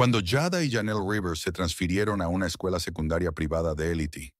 Cuando Jada y Janelle Rivers se transfirieron a una escuela secundaria privada de élite,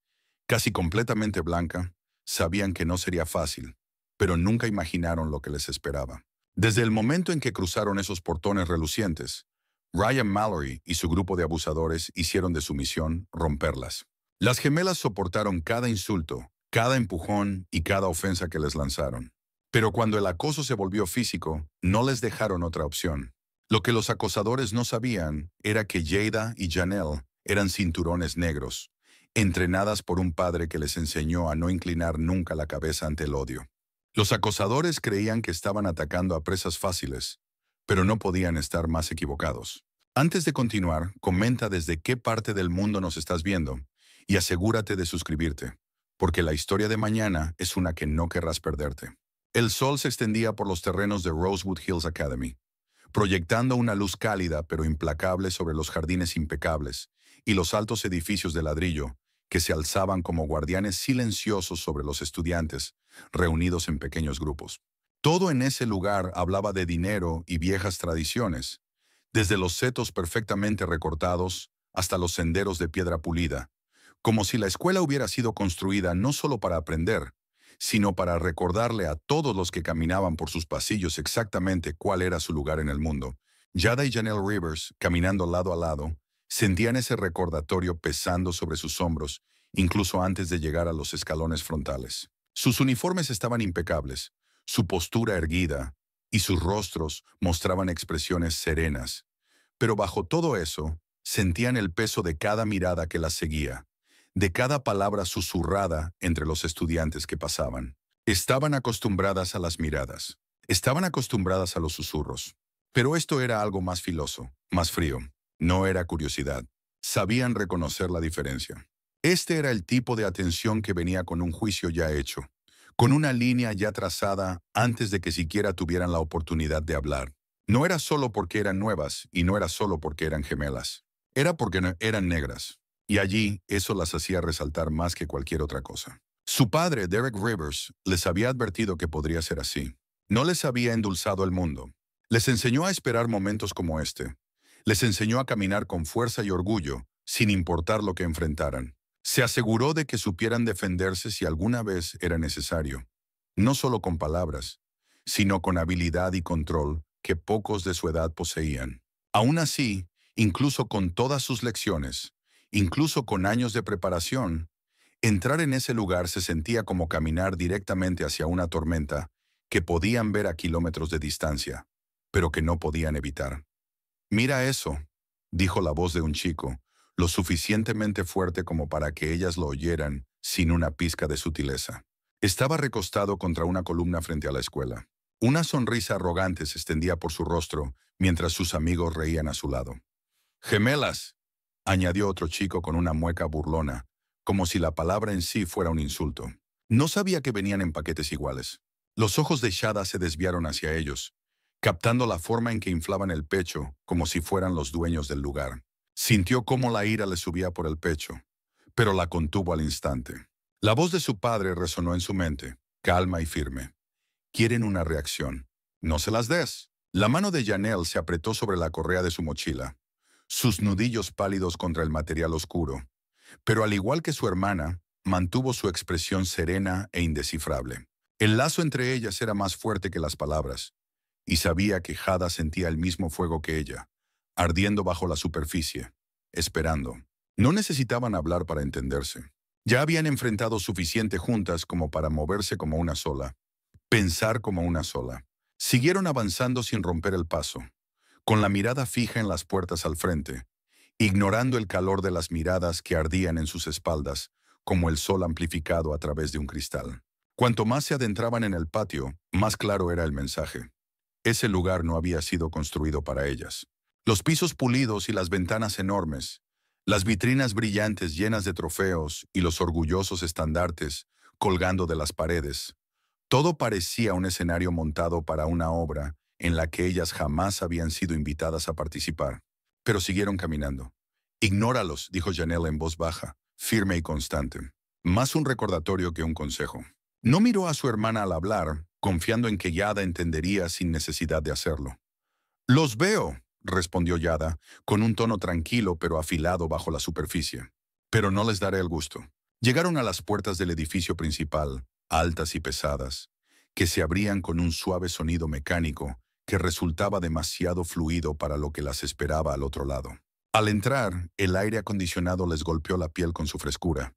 casi completamente blanca, sabían que no sería fácil, pero nunca imaginaron lo que les esperaba. Desde el momento en que cruzaron esos portones relucientes, Ryan Mallory y su grupo de abusadores hicieron de su misión romperlas. Las gemelas soportaron cada insulto, cada empujón y cada ofensa que les lanzaron. Pero cuando el acoso se volvió físico, no les dejaron otra opción. Lo que los acosadores no sabían era que Jada y Janelle eran cinturones negros, entrenadas por un padre que les enseñó a no inclinar nunca la cabeza ante el odio. Los acosadores creían que estaban atacando a presas fáciles, pero no podían estar más equivocados. Antes de continuar, comenta desde qué parte del mundo nos estás viendo y asegúrate de suscribirte, porque la historia de mañana es una que no querrás perderte. El sol se extendía por los terrenos de Rosewood Hills Academy, proyectando una luz cálida pero implacable sobre los jardines impecables y los altos edificios de ladrillo que se alzaban como guardianes silenciosos sobre los estudiantes, reunidos en pequeños grupos. Todo en ese lugar hablaba de dinero y viejas tradiciones, desde los setos perfectamente recortados hasta los senderos de piedra pulida, como si la escuela hubiera sido construida no solo para aprender, sino para recordarle a todos los que caminaban por sus pasillos exactamente cuál era su lugar en el mundo. Jada y Janelle Rivers, caminando lado a lado, sentían ese recordatorio pesando sobre sus hombros, incluso antes de llegar a los escalones frontales. Sus uniformes estaban impecables, su postura erguida, y sus rostros mostraban expresiones serenas. Pero bajo todo eso, sentían el peso de cada mirada que las seguía, de cada palabra susurrada entre los estudiantes que pasaban. Estaban acostumbradas a las miradas, estaban acostumbradas a los susurros. Pero esto era algo más filoso, más frío. No era curiosidad. Sabían reconocer la diferencia. Este era el tipo de atención que venía con un juicio ya hecho, con una línea ya trazada antes de que siquiera tuvieran la oportunidad de hablar. No era solo porque eran nuevas y no era solo porque eran gemelas. Era porque eran negras. Y allí eso las hacía resaltar más que cualquier otra cosa. Su padre, Derek Rivers, les había advertido que podría ser así. No les había endulzado el mundo. Les enseñó a esperar momentos como este. Les enseñó a caminar con fuerza y orgullo, sin importar lo que enfrentaran. Se aseguró de que supieran defenderse si alguna vez era necesario. No solo con palabras, sino con habilidad y control que pocos de su edad poseían. Aún así, incluso con todas sus lecciones, incluso con años de preparación, entrar en ese lugar se sentía como caminar directamente hacia una tormenta que podían ver a kilómetros de distancia, pero que no podían evitar. «Mira eso», dijo la voz de un chico, lo suficientemente fuerte como para que ellas lo oyeran sin una pizca de sutileza. Estaba recostado contra una columna frente a la escuela. Una sonrisa arrogante se extendía por su rostro mientras sus amigos reían a su lado. «Gemelas», añadió otro chico con una mueca burlona, como si la palabra en sí fuera un insulto. No sabía que venían en paquetes iguales. Los ojos de Shada se desviaron hacia ellos, captando la forma en que inflaban el pecho como si fueran los dueños del lugar. Sintió cómo la ira le subía por el pecho, pero la contuvo al instante. La voz de su padre resonó en su mente, calma y firme. «Quieren una reacción. No se las des». La mano de Janelle se apretó sobre la correa de su mochila, sus nudillos pálidos contra el material oscuro, pero al igual que su hermana, mantuvo su expresión serena e indescifrable. El lazo entre ellas era más fuerte que las palabras, y sabía que Jada sentía el mismo fuego que ella, ardiendo bajo la superficie, esperando. No necesitaban hablar para entenderse. Ya habían enfrentado suficiente juntas como para moverse como una sola, pensar como una sola. Siguieron avanzando sin romper el paso, con la mirada fija en las puertas al frente, ignorando el calor de las miradas que ardían en sus espaldas, como el sol amplificado a través de un cristal. Cuanto más se adentraban en el patio, más claro era el mensaje. Ese lugar no había sido construido para ellas. Los pisos pulidos y las ventanas enormes, las vitrinas brillantes llenas de trofeos y los orgullosos estandartes colgando de las paredes. Todo parecía un escenario montado para una obra en la que ellas jamás habían sido invitadas a participar. Pero siguieron caminando. «Ignóralos», dijo Janelle en voz baja, firme y constante. Más un recordatorio que un consejo. No miró a su hermana al hablar, confiando en que Jada entendería sin necesidad de hacerlo. «Los veo», respondió Yada, con un tono tranquilo pero afilado bajo la superficie. Pero no les daré el gusto. Llegaron a las puertas del edificio principal, altas y pesadas, que se abrían con un suave sonido mecánico que resultaba demasiado fluido para lo que las esperaba al otro lado. Al entrar, el aire acondicionado les golpeó la piel con su frescura,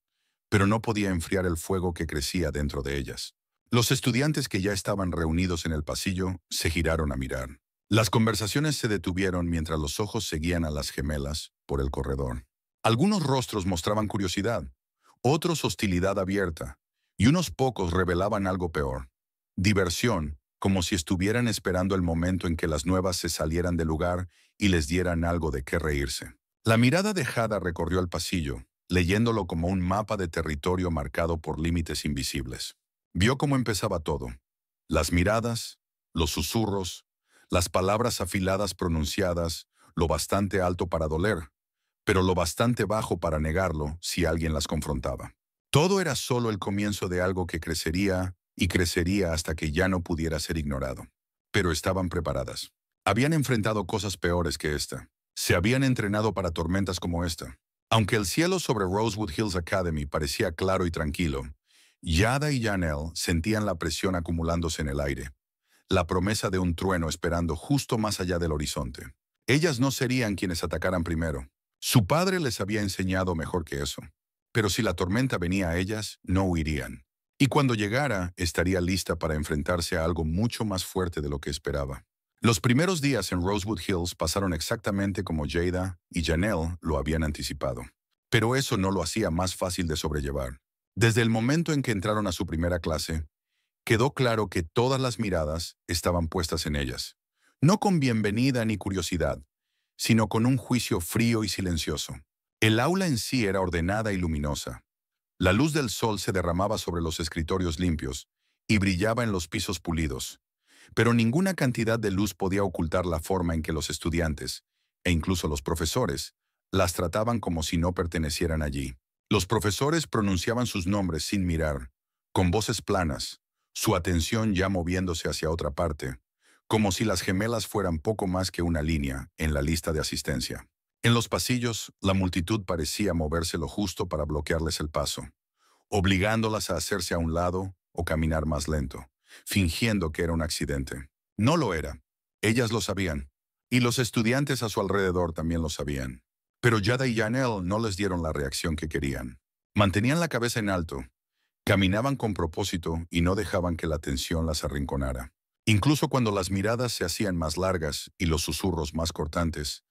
pero no podía enfriar el fuego que crecía dentro de ellas. Los estudiantes que ya estaban reunidos en el pasillo se giraron a mirar. Las conversaciones se detuvieron mientras los ojos seguían a las gemelas por el corredor. Algunos rostros mostraban curiosidad, otros hostilidad abierta, y unos pocos revelaban algo peor: diversión, como si estuvieran esperando el momento en que las nuevas se salieran del lugar y les dieran algo de qué reírse. La mirada de Jada recorrió el pasillo, leyéndolo como un mapa de territorio marcado por límites invisibles. Vio cómo empezaba todo: las miradas, los susurros, las palabras afiladas pronunciadas, lo bastante alto para doler, pero lo bastante bajo para negarlo si alguien las confrontaba. Todo era solo el comienzo de algo que crecería y crecería hasta que ya no pudiera ser ignorado. Pero estaban preparadas. Habían enfrentado cosas peores que esta. Se habían entrenado para tormentas como esta. Aunque el cielo sobre Rosewood Hills Academy parecía claro y tranquilo, Yada y Janelle sentían la presión acumulándose en el aire, la promesa de un trueno esperando justo más allá del horizonte. Ellas no serían quienes atacaran primero. Su padre les había enseñado mejor que eso. Pero si la tormenta venía a ellas, no huirían. Y cuando llegara, estaría lista para enfrentarse a algo mucho más fuerte de lo que esperaba. Los primeros días en Rosewood Hills pasaron exactamente como Jada y Janelle lo habían anticipado. Pero eso no lo hacía más fácil de sobrellevar. Desde el momento en que entraron a su primera clase, quedó claro que todas las miradas estaban puestas en ellas. No con bienvenida ni curiosidad, sino con un juicio frío y silencioso. El aula en sí era ordenada y luminosa. La luz del sol se derramaba sobre los escritorios limpios y brillaba en los pisos pulidos, pero ninguna cantidad de luz podía ocultar la forma en que los estudiantes, e incluso los profesores, las trataban como si no pertenecieran allí. Los profesores pronunciaban sus nombres sin mirar, con voces planas, su atención ya moviéndose hacia otra parte, como si las gemelas fueran poco más que una línea en la lista de asistencia. En los pasillos, la multitud parecía moverse lo justo para bloquearles el paso, obligándolas a hacerse a un lado o caminar más lento, fingiendo que era un accidente. No lo era. Ellas lo sabían, y los estudiantes a su alrededor también lo sabían. Pero Yada y Janelle no les dieron la reacción que querían. Mantenían la cabeza en alto, caminaban con propósito y no dejaban que la tensión las arrinconara. Incluso cuando las miradas se hacían más largas y los susurros más cortantes,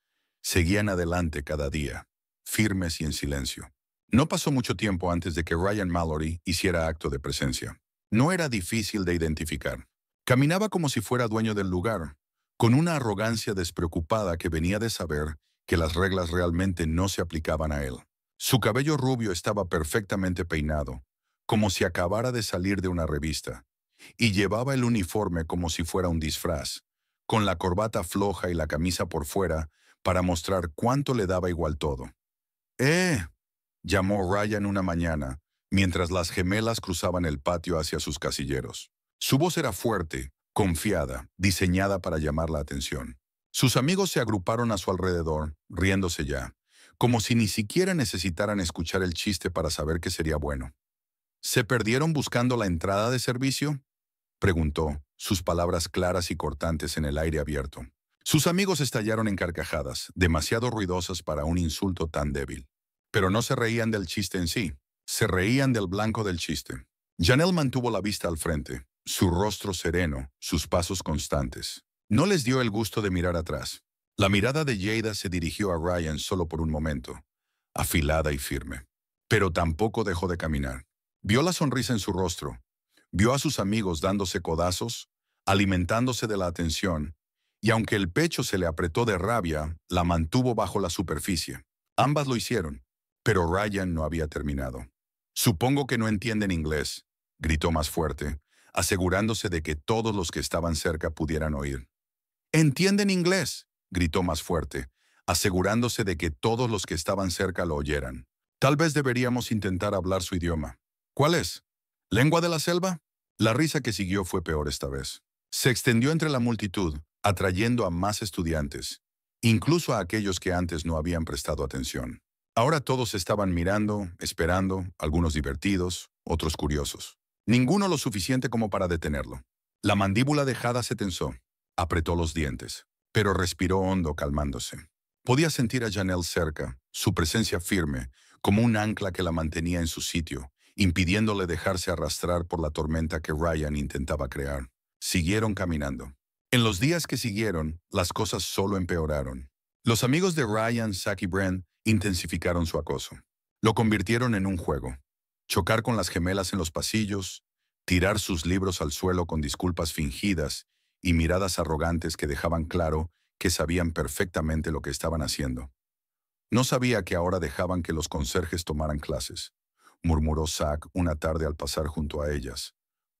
seguían adelante cada día, firmes y en silencio. No pasó mucho tiempo antes de que Ryan Mallory hiciera acto de presencia. No era difícil de identificar. Caminaba como si fuera dueño del lugar, con una arrogancia despreocupada que venía de saber que las reglas realmente no se aplicaban a él. Su cabello rubio estaba perfectamente peinado, como si acabara de salir de una revista, y llevaba el uniforme como si fuera un disfraz, con la corbata floja y la camisa por fuera para mostrar cuánto le daba igual todo. ¡Eh!, llamó Ryan una mañana, mientras las gemelas cruzaban el patio hacia sus casilleros. Su voz era fuerte, confiada, diseñada para llamar la atención. Sus amigos se agruparon a su alrededor, riéndose ya, como si ni siquiera necesitaran escuchar el chiste para saber que sería bueno. ¿Se perdieron buscando la entrada de servicio?, preguntó, sus palabras claras y cortantes en el aire abierto. Sus amigos estallaron en carcajadas, demasiado ruidosas para un insulto tan débil. Pero no se reían del chiste en sí, se reían del blanco del chiste. Janelle mantuvo la vista al frente, su rostro sereno, sus pasos constantes. No les dio el gusto de mirar atrás. La mirada de Jada se dirigió a Ryan solo por un momento, afilada y firme. Pero tampoco dejó de caminar. Vio la sonrisa en su rostro. Vio a sus amigos dándose codazos, alimentándose de la atención, y aunque el pecho se le apretó de rabia, la mantuvo bajo la superficie. Ambas lo hicieron, pero Ryan no había terminado. «Supongo que no entienden inglés», gritó más fuerte, asegurándose de que todos los que estaban cerca pudieran oír. «¿Entienden inglés?», gritó más fuerte, asegurándose de que todos los que estaban cerca lo oyeran. «Tal vez deberíamos intentar hablar su idioma». «¿Cuál es? ¿Lengua de la selva?». La risa que siguió fue peor esta vez. Se extendió entre la multitud, atrayendo a más estudiantes, incluso a aquellos que antes no habían prestado atención. Ahora todos estaban mirando, esperando, algunos divertidos, otros curiosos. Ninguno lo suficiente como para detenerlo. La mandíbula de Jada se tensó, apretó los dientes, pero respiró hondo calmándose. Podía sentir a Janelle cerca, su presencia firme, como un ancla que la mantenía en su sitio, impidiéndole dejarse arrastrar por la tormenta que Ryan intentaba crear. Siguieron caminando. En los días que siguieron, las cosas solo empeoraron. Los amigos de Ryan, Zach y Brent intensificaron su acoso. Lo convirtieron en un juego. Chocar con las gemelas en los pasillos, tirar sus libros al suelo con disculpas fingidas y miradas arrogantes que dejaban claro que sabían perfectamente lo que estaban haciendo. No sabía que ahora dejaban que los conserjes tomaran clases, murmuró Zach una tarde al pasar junto a ellas,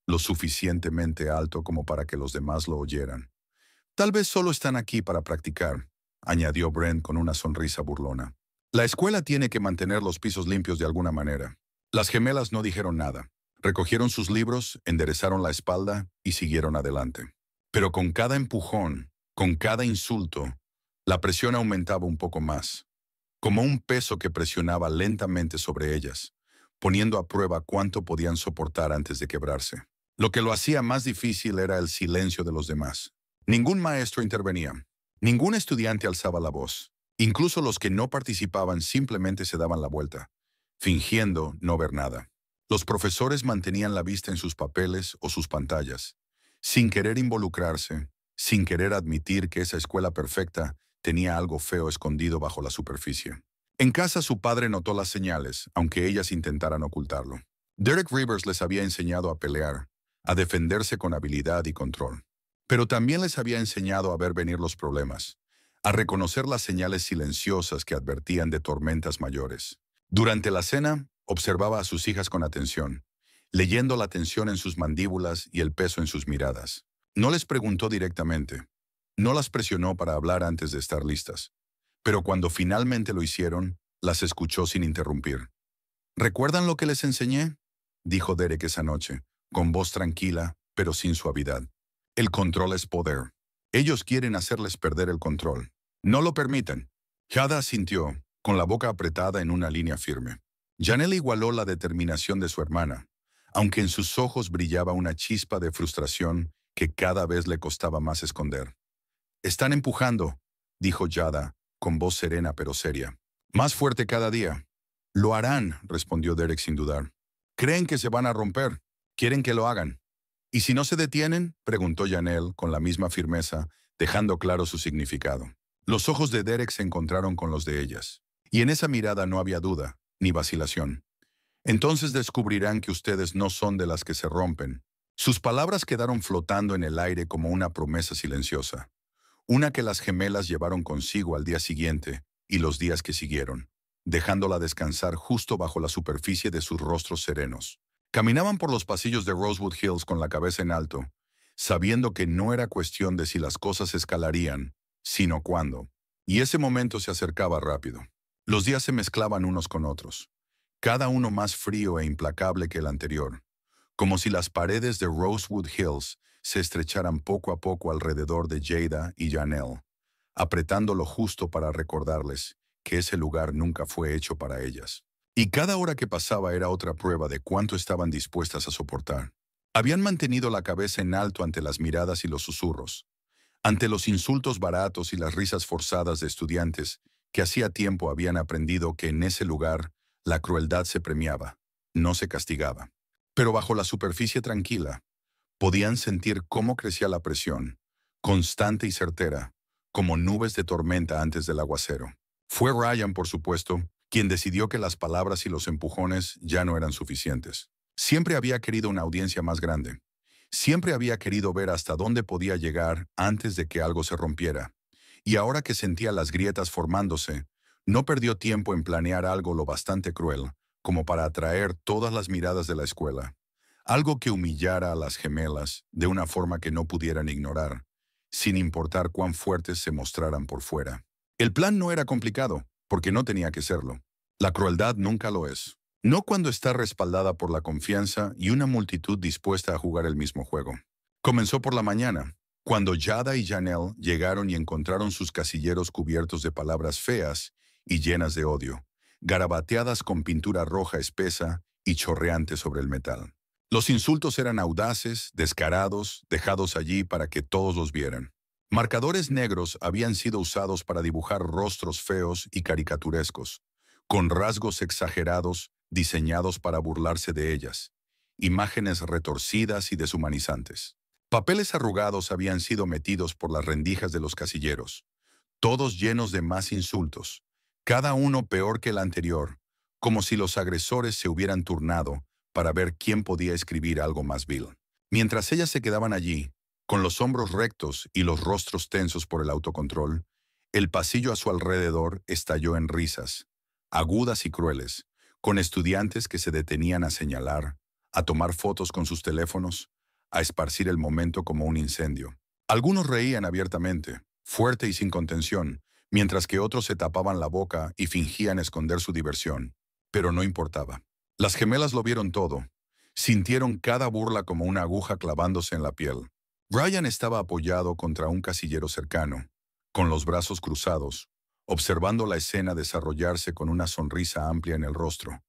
lo suficientemente alto como para que los demás lo oyeran. Tal vez solo están aquí para practicar, añadió Brent con una sonrisa burlona. La escuela tiene que mantener los pisos limpios de alguna manera. Las gemelas no dijeron nada. Recogieron sus libros, enderezaron la espalda y siguieron adelante. Pero con cada empujón, con cada insulto, la presión aumentaba un poco más, como un peso que presionaba lentamente sobre ellas, poniendo a prueba cuánto podían soportar antes de quebrarse. Lo que lo hacía más difícil era el silencio de los demás. Ningún maestro intervenía. Ningún estudiante alzaba la voz. Incluso los que no participaban simplemente se daban la vuelta, fingiendo no ver nada. Los profesores mantenían la vista en sus papeles o sus pantallas, sin querer involucrarse, sin querer admitir que esa escuela perfecta tenía algo feo escondido bajo la superficie. En casa su padre notó las señales, aunque ellas intentaran ocultarlo. Derek Rivers les había enseñado a pelear, a defenderse con habilidad y control. Pero también les había enseñado a ver venir los problemas, a reconocer las señales silenciosas que advertían de tormentas mayores. Durante la cena, observaba a sus hijas con atención, leyendo la tensión en sus mandíbulas y el peso en sus miradas. No les preguntó directamente. No las presionó para hablar antes de estar listas. Pero cuando finalmente lo hicieron, las escuchó sin interrumpir. ¿Recuerdan lo que les enseñé?, dijo Derek esa noche, con voz tranquila, pero sin suavidad. El control es poder. Ellos quieren hacerles perder el control. No lo permiten. Jada asintió, con la boca apretada en una línea firme. Janelle igualó la determinación de su hermana, aunque en sus ojos brillaba una chispa de frustración que cada vez le costaba más esconder. «Están empujando», dijo Jada, con voz serena pero seria. «Más fuerte cada día». «Lo harán», respondió Derek sin dudar. «Creen que se van a romper. Quieren que lo hagan». «¿Y si no se detienen?», preguntó Janelle con la misma firmeza, dejando claro su significado. Los ojos de Derek se encontraron con los de ellas, y en esa mirada no había duda, ni vacilación. «Entonces descubrirán que ustedes no son de las que se rompen». Sus palabras quedaron flotando en el aire como una promesa silenciosa, una que las gemelas llevaron consigo al día siguiente y los días que siguieron, dejándola descansar justo bajo la superficie de sus rostros serenos. Caminaban por los pasillos de Rosewood Hills con la cabeza en alto, sabiendo que no era cuestión de si las cosas escalarían, sino cuándo. Y ese momento se acercaba rápido. Los días se mezclaban unos con otros, cada uno más frío e implacable que el anterior, como si las paredes de Rosewood Hills se estrecharan poco a poco alrededor de Jada y Janelle, apretando lo justo para recordarles que ese lugar nunca fue hecho para ellas. Y cada hora que pasaba era otra prueba de cuánto estaban dispuestas a soportar. Habían mantenido la cabeza en alto ante las miradas y los susurros, ante los insultos baratos y las risas forzadas de estudiantes que hacía tiempo habían aprendido que en ese lugar la crueldad se premiaba, no se castigaba. Pero bajo la superficie tranquila, podían sentir cómo crecía la presión, constante y certera, como nubes de tormenta antes del aguacero. Fue Ryan, por supuesto, quien decidió que las palabras y los empujones ya no eran suficientes. Siempre había querido una audiencia más grande. Siempre había querido ver hasta dónde podía llegar antes de que algo se rompiera. Y ahora que sentía las grietas formándose, no perdió tiempo en planear algo lo bastante cruel como para atraer todas las miradas de la escuela. Algo que humillara a las gemelas de una forma que no pudieran ignorar, sin importar cuán fuertes se mostraran por fuera. El plan no era complicado, porque no tenía que serlo. La crueldad nunca lo es. No cuando está respaldada por la confianza y una multitud dispuesta a jugar el mismo juego. Comenzó por la mañana. Cuando Yada y Janelle llegaron y encontraron sus casilleros cubiertos de palabras feas y llenas de odio, garabateadas con pintura roja espesa y chorreante sobre el metal. Los insultos eran audaces, descarados, dejados allí para que todos los vieran. Marcadores negros habían sido usados para dibujar rostros feos y caricaturescos, con rasgos exagerados diseñados para burlarse de ellas, imágenes retorcidas y deshumanizantes. Papeles arrugados habían sido metidos por las rendijas de los casilleros, todos llenos de más insultos, cada uno peor que el anterior, como si los agresores se hubieran turnado para ver quién podía escribir algo más vil. Mientras ellas se quedaban allí, con los hombros rectos y los rostros tensos por el autocontrol, el pasillo a su alrededor estalló en risas, agudas y crueles, con estudiantes que se detenían a señalar, a tomar fotos con sus teléfonos, a esparcir el momento como un incendio. Algunos reían abiertamente, fuerte y sin contención, mientras que otros se tapaban la boca y fingían esconder su diversión. Pero no importaba. Las gemelas lo vieron todo. Sintieron cada burla como una aguja clavándose en la piel. Ryan estaba apoyado contra un casillero cercano, con los brazos cruzados, observando la escena desarrollarse con una sonrisa amplia en el rostro,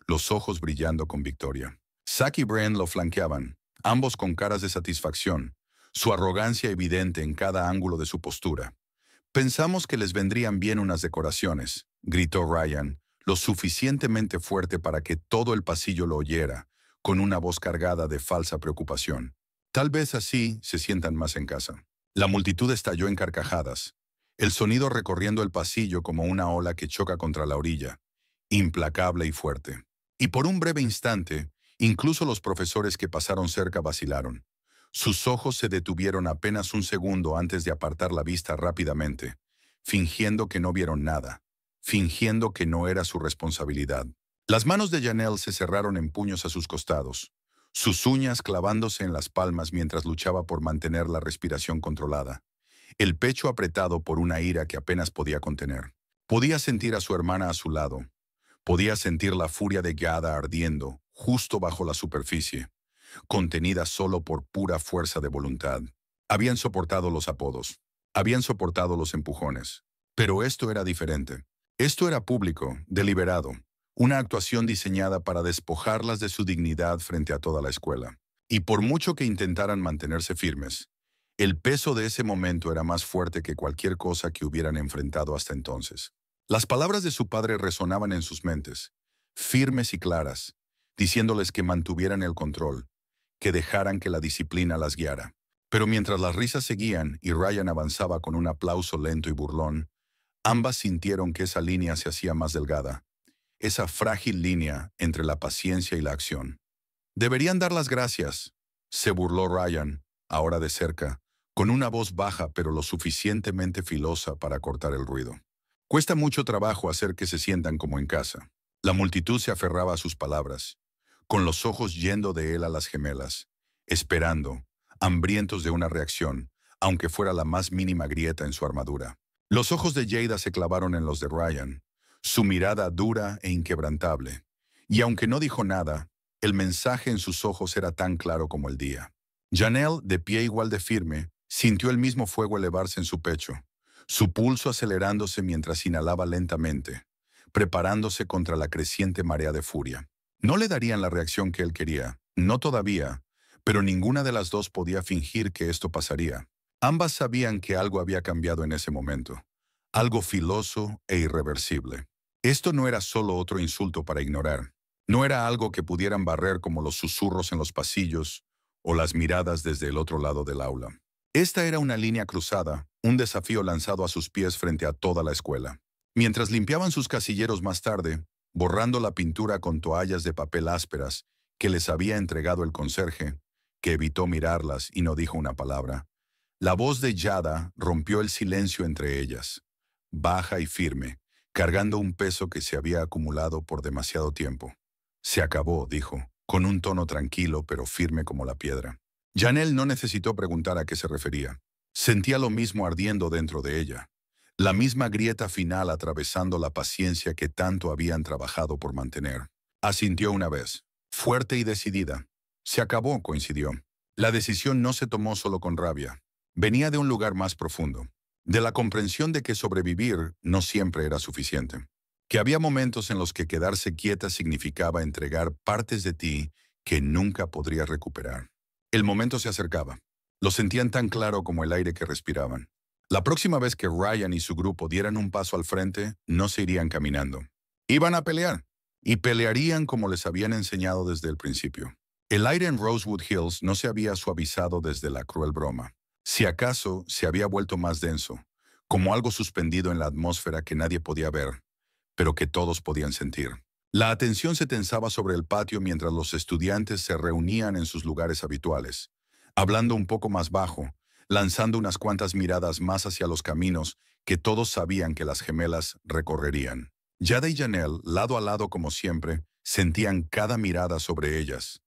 los ojos brillando con victoria. Zack y Bren lo flanqueaban, ambos con caras de satisfacción, su arrogancia evidente en cada ángulo de su postura. «Pensamos que les vendrían bien unas decoraciones», gritó Ryan, lo suficientemente fuerte para que todo el pasillo lo oyera, con una voz cargada de falsa preocupación. «Tal vez así se sientan más en casa». La multitud estalló en carcajadas, el sonido recorriendo el pasillo como una ola que choca contra la orilla, implacable y fuerte. Y por un breve instante, incluso los profesores que pasaron cerca vacilaron. Sus ojos se detuvieron apenas un segundo antes de apartar la vista rápidamente, fingiendo que no vieron nada, fingiendo que no era su responsabilidad. Las manos de Janelle se cerraron en puños a sus costados, sus uñas clavándose en las palmas mientras luchaba por mantener la respiración controlada, el pecho apretado por una ira que apenas podía contener. Podía sentir a su hermana a su lado, podía sentir la furia de Yada ardiendo justo bajo la superficie, contenida solo por pura fuerza de voluntad. Habían soportado los apodos, habían soportado los empujones, pero esto era diferente. Esto era público, deliberado, una actuación diseñada para despojarlas de su dignidad frente a toda la escuela. Y por mucho que intentaran mantenerse firmes, el peso de ese momento era más fuerte que cualquier cosa que hubieran enfrentado hasta entonces. Las palabras de su padre resonaban en sus mentes, firmes y claras, diciéndoles que mantuvieran el control, que dejaran que la disciplina las guiara. Pero mientras las risas seguían y Ryan avanzaba con un aplauso lento y burlón, ambas sintieron que esa línea se hacía más delgada, esa frágil línea entre la paciencia y la acción. «Deberían dar las gracias», se burló Ryan, ahora de cerca, con una voz baja pero lo suficientemente filosa para cortar el ruido. «Cuesta mucho trabajo hacer que se sientan como en casa». La multitud se aferraba a sus palabras, con los ojos yendo de él a las gemelas, esperando, hambrientos de una reacción, aunque fuera la más mínima grieta en su armadura. Los ojos de Jada se clavaron en los de Ryan, su mirada dura e inquebrantable, y aunque no dijo nada, el mensaje en sus ojos era tan claro como el día. Janelle, de pie igual de firme, sintió el mismo fuego elevarse en su pecho, su pulso acelerándose mientras inhalaba lentamente, preparándose contra la creciente marea de furia. No le darían la reacción que él quería, no todavía, pero ninguna de las dos podía fingir que esto pasaría. Ambas sabían que algo había cambiado en ese momento, algo filoso e irreversible. Esto no era solo otro insulto para ignorar, no era algo que pudieran barrer como los susurros en los pasillos o las miradas desde el otro lado del aula. Esta era una línea cruzada, un desafío lanzado a sus pies frente a toda la escuela. Mientras limpiaban sus casilleros más tarde, borrando la pintura con toallas de papel ásperas que les había entregado el conserje, que evitó mirarlas y no dijo una palabra, la voz de Yada rompió el silencio entre ellas, baja y firme, cargando un peso que se había acumulado por demasiado tiempo. «Se acabó», dijo, con un tono tranquilo pero firme como la piedra. Janelle no necesitó preguntar a qué se refería. Sentía lo mismo ardiendo dentro de ella, la misma grieta final atravesando la paciencia que tanto habían trabajado por mantener. Asintió una vez, fuerte y decidida. «Se acabó», coincidió. La decisión no se tomó solo con rabia. venía de un lugar más profundo, de la comprensión de que sobrevivir no siempre era suficiente, que había momentos en los que quedarse quieta significaba entregar partes de ti que nunca podrías recuperar. El momento se acercaba. Lo sentían tan claro como el aire que respiraban. La próxima vez que Ryan y su grupo dieran un paso al frente, no se irían caminando. Iban a pelear, y pelearían como les habían enseñado desde el principio. El aire en Rosewood Hills no se había suavizado desde la cruel broma. Si acaso, se había vuelto más denso, como algo suspendido en la atmósfera que nadie podía ver, pero que todos podían sentir. La atención se tensaba sobre el patio mientras los estudiantes se reunían en sus lugares habituales, hablando un poco más bajo, lanzando unas cuantas miradas más hacia los caminos que todos sabían que las gemelas recorrerían. Jada y Janelle, lado a lado como siempre, sentían cada mirada sobre ellas,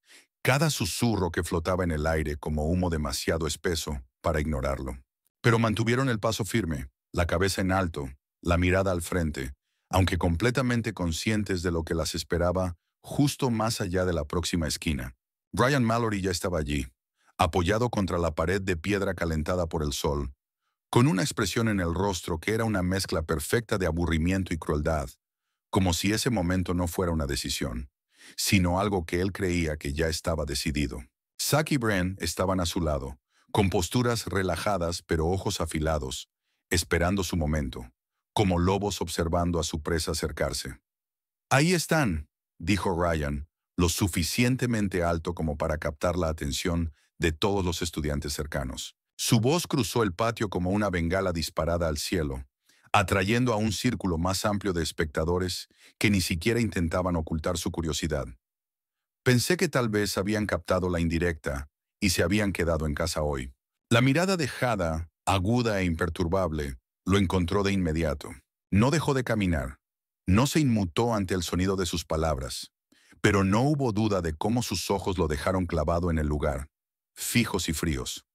cada susurro que flotaba en el aire como humo demasiado espeso para ignorarlo. Pero mantuvieron el paso firme, la cabeza en alto, la mirada al frente, aunque completamente conscientes de lo que las esperaba justo más allá de la próxima esquina. Brian Mallory ya estaba allí, apoyado contra la pared de piedra calentada por el sol, con una expresión en el rostro que era una mezcla perfecta de aburrimiento y crueldad, como si ese momento no fuera una decisión, sino algo que él creía que ya estaba decidido. Zack y Bren estaban a su lado, con posturas relajadas pero ojos afilados, esperando su momento, como lobos observando a su presa acercarse. «Ahí están», dijo Ryan, lo suficientemente alto como para captar la atención de todos los estudiantes cercanos. Su voz cruzó el patio como una bengala disparada al cielo, atrayendo a un círculo más amplio de espectadores que ni siquiera intentaban ocultar su curiosidad. Pensé que tal vez habían captado la indirecta y se habían quedado en casa hoy. La mirada de Jada, aguda e imperturbable, lo encontró de inmediato. No dejó de caminar. No se inmutó ante el sonido de sus palabras, pero no hubo duda de cómo sus ojos lo dejaron clavado en el lugar, fijos y fríos.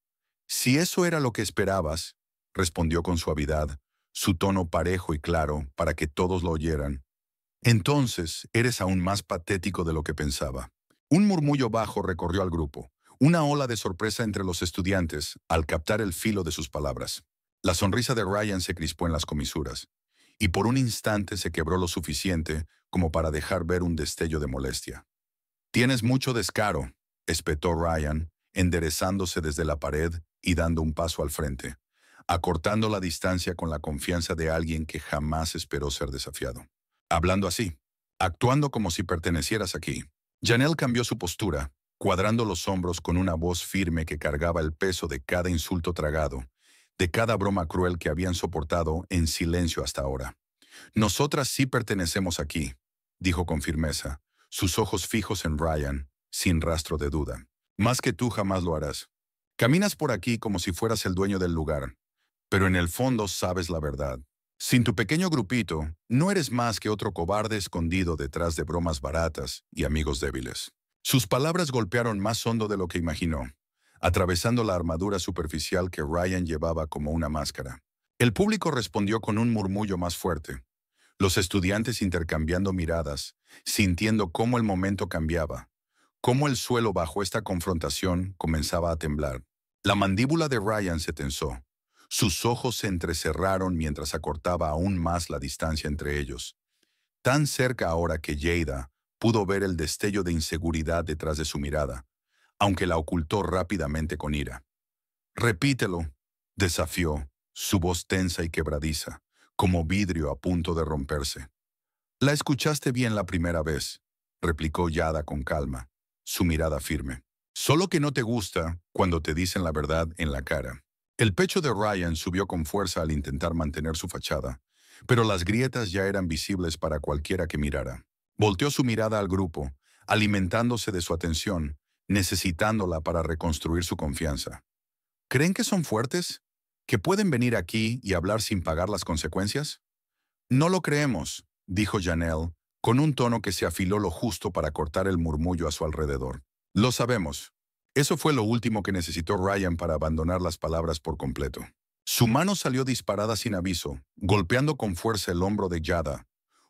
«Si eso era lo que esperabas», respondió con suavidad, su tono parejo y claro para que todos lo oyeran, «entonces eres aún más patético de lo que pensaba». Un murmullo bajo recorrió al grupo, una ola de sorpresa entre los estudiantes al captar el filo de sus palabras. La sonrisa de Ryan se crispó en las comisuras, y por un instante se quebró lo suficiente como para dejar ver un destello de molestia. «Tienes mucho descaro», espetó Ryan, enderezándose desde la pared y dando un paso al frente, acortando la distancia con la confianza de alguien que jamás esperó ser desafiado. «Hablando así, actuando como si pertenecieras aquí». Janelle cambió su postura, cuadrando los hombros con una voz firme que cargaba el peso de cada insulto tragado, de cada broma cruel que habían soportado en silencio hasta ahora. «Nosotras sí pertenecemos aquí», dijo con firmeza, sus ojos fijos en Ryan, sin rastro de duda. «Más que tú jamás lo harás. Caminas por aquí como si fueras el dueño del lugar, pero en el fondo sabes la verdad. Sin tu pequeño grupito, no eres más que otro cobarde escondido detrás de bromas baratas y amigos débiles». Sus palabras golpearon más hondo de lo que imaginó, atravesando la armadura superficial que Ryan llevaba como una máscara. El público respondió con un murmullo más fuerte, los estudiantes intercambiando miradas, sintiendo cómo el momento cambiaba, cómo el suelo bajo esta confrontación comenzaba a temblar. La mandíbula de Ryan se tensó. Sus ojos se entrecerraron mientras acortaba aún más la distancia entre ellos. Tan cerca ahora que Jada pudo ver el destello de inseguridad detrás de su mirada, aunque la ocultó rápidamente con ira. «Repítelo», desafió, su voz tensa y quebradiza, como vidrio a punto de romperse. «La escuchaste bien la primera vez», replicó Jada con calma, su mirada firme. «Solo que no te gusta cuando te dicen la verdad en la cara». El pecho de Ryan subió con fuerza al intentar mantener su fachada, pero las grietas ya eran visibles para cualquiera que mirara. Volteó su mirada al grupo, alimentándose de su atención, necesitándola para reconstruir su confianza. «¿Creen que son fuertes? ¿Que pueden venir aquí y hablar sin pagar las consecuencias?» «No lo creemos», dijo Janelle, con un tono que se afiló lo justo para cortar el murmullo a su alrededor. «Lo sabemos». Eso fue lo último que necesitó Ryan para abandonar las palabras por completo. Su mano salió disparada sin aviso, golpeando con fuerza el hombro de Jada,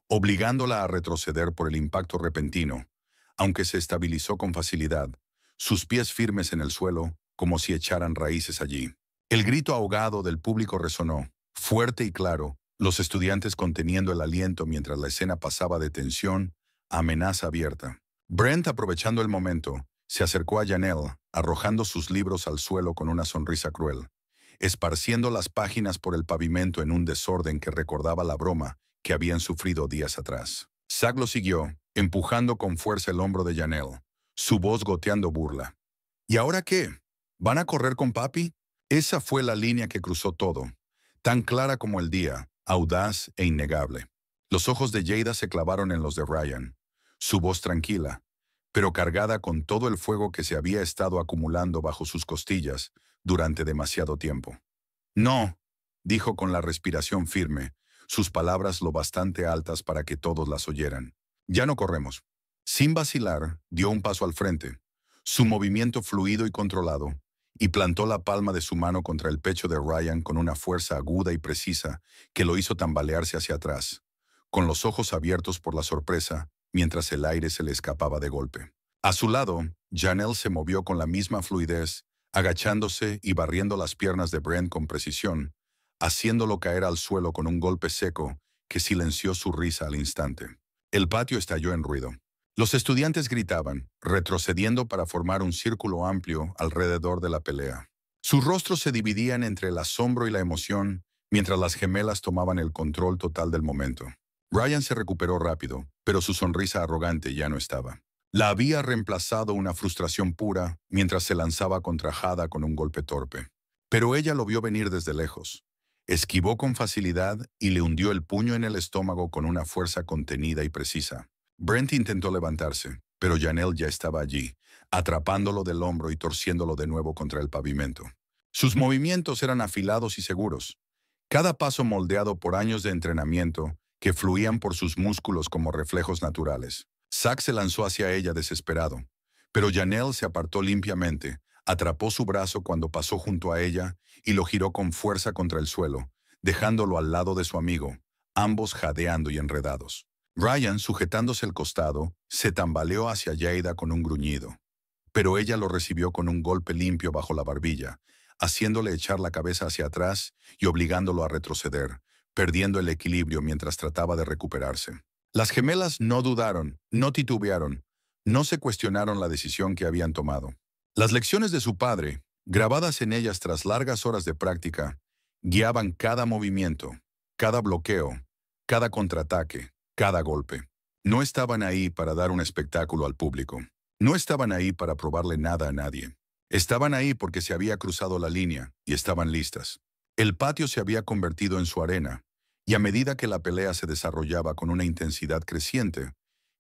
obligándola a retroceder por el impacto repentino, aunque se estabilizó con facilidad, sus pies firmes en el suelo, como si echaran raíces allí. El grito ahogado del público resonó, fuerte y claro, los estudiantes conteniendo el aliento mientras la escena pasaba de tensión a amenaza abierta. Brent, aprovechando el momento, se acercó a Janelle, arrojando sus libros al suelo con una sonrisa cruel, esparciendo las páginas por el pavimento en un desorden que recordaba la broma que habían sufrido días atrás. Zack lo siguió, empujando con fuerza el hombro de Janelle, su voz goteando burla. ¿Y ahora qué? ¿Van a correr con papi? Esa fue la línea que cruzó todo, tan clara como el día, audaz e innegable. Los ojos de Jada se clavaron en los de Ryan, su voz tranquila, pero cargada con todo el fuego que se había estado acumulando bajo sus costillas durante demasiado tiempo. No, dijo con la respiración firme, sus palabras lo bastante altas para que todos las oyeran. Ya no corremos. Sin vacilar, dio un paso al frente, su movimiento fluido y controlado, y plantó la palma de su mano contra el pecho de Ryan con una fuerza aguda y precisa que lo hizo tambalearse hacia atrás, con los ojos abiertos por la sorpresa, mientras el aire se le escapaba de golpe. A su lado, Janelle se movió con la misma fluidez, agachándose y barriendo las piernas de Brent con precisión, haciéndolo caer al suelo con un golpe seco que silenció su risa al instante. El patio estalló en ruido. Los estudiantes gritaban, retrocediendo para formar un círculo amplio alrededor de la pelea. Sus rostros se dividían entre el asombro y la emoción, mientras las gemelas tomaban el control total del momento. Ryan se recuperó rápido, pero su sonrisa arrogante ya no estaba. La había reemplazado una frustración pura mientras se lanzaba contra Jada con un golpe torpe. Pero ella lo vio venir desde lejos. Esquivó con facilidad y le hundió el puño en el estómago con una fuerza contenida y precisa. Brent intentó levantarse, pero Janelle ya estaba allí, atrapándolo del hombro y torciéndolo de nuevo contra el pavimento. Sus movimientos eran afilados y seguros, cada paso moldeado por años de entrenamiento que fluían por sus músculos como reflejos naturales. Zack se lanzó hacia ella desesperado, pero Janelle se apartó limpiamente, atrapó su brazo cuando pasó junto a ella y lo giró con fuerza contra el suelo, dejándolo al lado de su amigo, ambos jadeando y enredados. Ryan, sujetándose el costado, se tambaleó hacia Jada con un gruñido, pero ella lo recibió con un golpe limpio bajo la barbilla, haciéndole echar la cabeza hacia atrás y obligándolo a retroceder, perdiendo el equilibrio mientras trataba de recuperarse. Las gemelas no dudaron, no titubearon, no se cuestionaron la decisión que habían tomado. Las lecciones de su padre, grabadas en ellas tras largas horas de práctica, guiaban cada movimiento, cada bloqueo, cada contraataque, cada golpe. No estaban ahí para dar un espectáculo al público. No estaban ahí para probarle nada a nadie. Estaban ahí porque se había cruzado la línea y estaban listas. El patio se había convertido en su arena, y a medida que la pelea se desarrollaba con una intensidad creciente,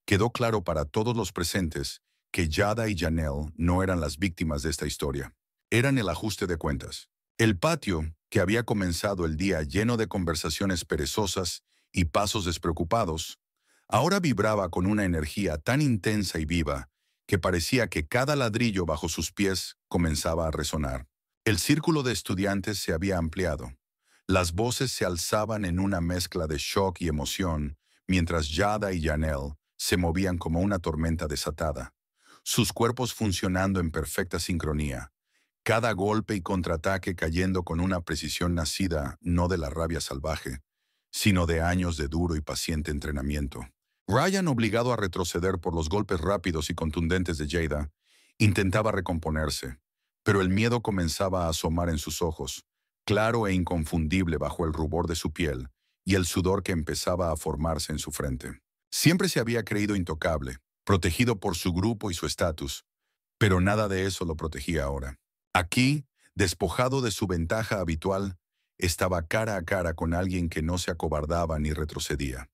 quedó claro para todos los presentes que Jada y Janelle no eran las víctimas de esta historia. Eran el ajuste de cuentas. El patio, que había comenzado el día lleno de conversaciones perezosas y pasos despreocupados, ahora vibraba con una energía tan intensa y viva que parecía que cada ladrillo bajo sus pies comenzaba a resonar. El círculo de estudiantes se había ampliado. Las voces se alzaban en una mezcla de shock y emoción, mientras Jada y Janelle se movían como una tormenta desatada, sus cuerpos funcionando en perfecta sincronía, cada golpe y contraataque cayendo con una precisión nacida no de la rabia salvaje, sino de años de duro y paciente entrenamiento. Ryan, obligado a retroceder por los golpes rápidos y contundentes de Jada, intentaba recomponerse, pero el miedo comenzaba a asomar en sus ojos, claro e inconfundible bajo el rubor de su piel y el sudor que empezaba a formarse en su frente. Siempre se había creído intocable, protegido por su grupo y su estatus, pero nada de eso lo protegía ahora. Aquí, despojado de su ventaja habitual, estaba cara a cara con alguien que no se acobardaba ni retrocedía.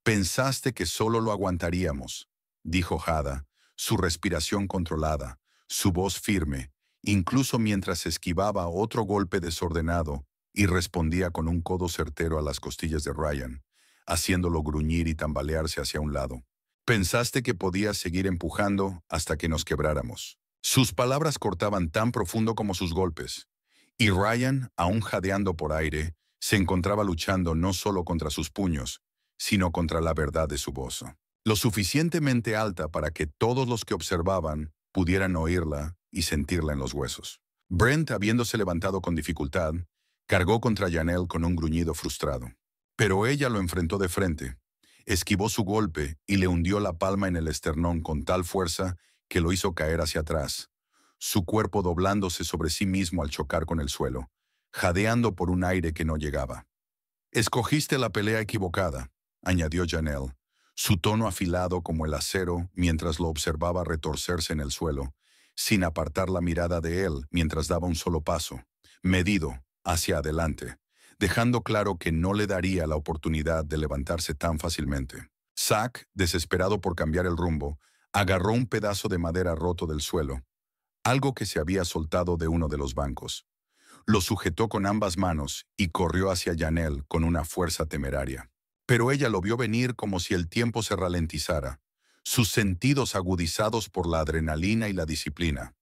«Pensaste que solo lo aguantaríamos», dijo Jada, su respiración controlada, su voz firme, incluso mientras esquivaba otro golpe desordenado y respondía con un codo certero a las costillas de Ryan, haciéndolo gruñir y tambalearse hacia un lado. «Pensaste que podías seguir empujando hasta que nos quebráramos». Sus palabras cortaban tan profundo como sus golpes, y Ryan, aún jadeando por aire, se encontraba luchando no solo contra sus puños, sino contra la verdad de su voz, lo suficientemente alta para que todos los que observaban pudieran oírla y sentirla en los huesos. Brent, habiéndose levantado con dificultad, cargó contra Janelle con un gruñido frustrado. Pero ella lo enfrentó de frente, esquivó su golpe y le hundió la palma en el esternón con tal fuerza que lo hizo caer hacia atrás, su cuerpo doblándose sobre sí mismo al chocar con el suelo, jadeando por un aire que no llegaba. «Escogiste la pelea equivocada», añadió Janelle, su tono afilado como el acero mientras lo observaba retorcerse en el suelo, sin apartar la mirada de él mientras daba un solo paso, medido, hacia adelante, dejando claro que no le daría la oportunidad de levantarse tan fácilmente. Zack, desesperado por cambiar el rumbo, agarró un pedazo de madera roto del suelo, algo que se había soltado de uno de los bancos. Lo sujetó con ambas manos y corrió hacia Janelle con una fuerza temeraria. Pero ella lo vio venir como si el tiempo se ralentizara, sus sentidos agudizados por la adrenalina y la disciplina,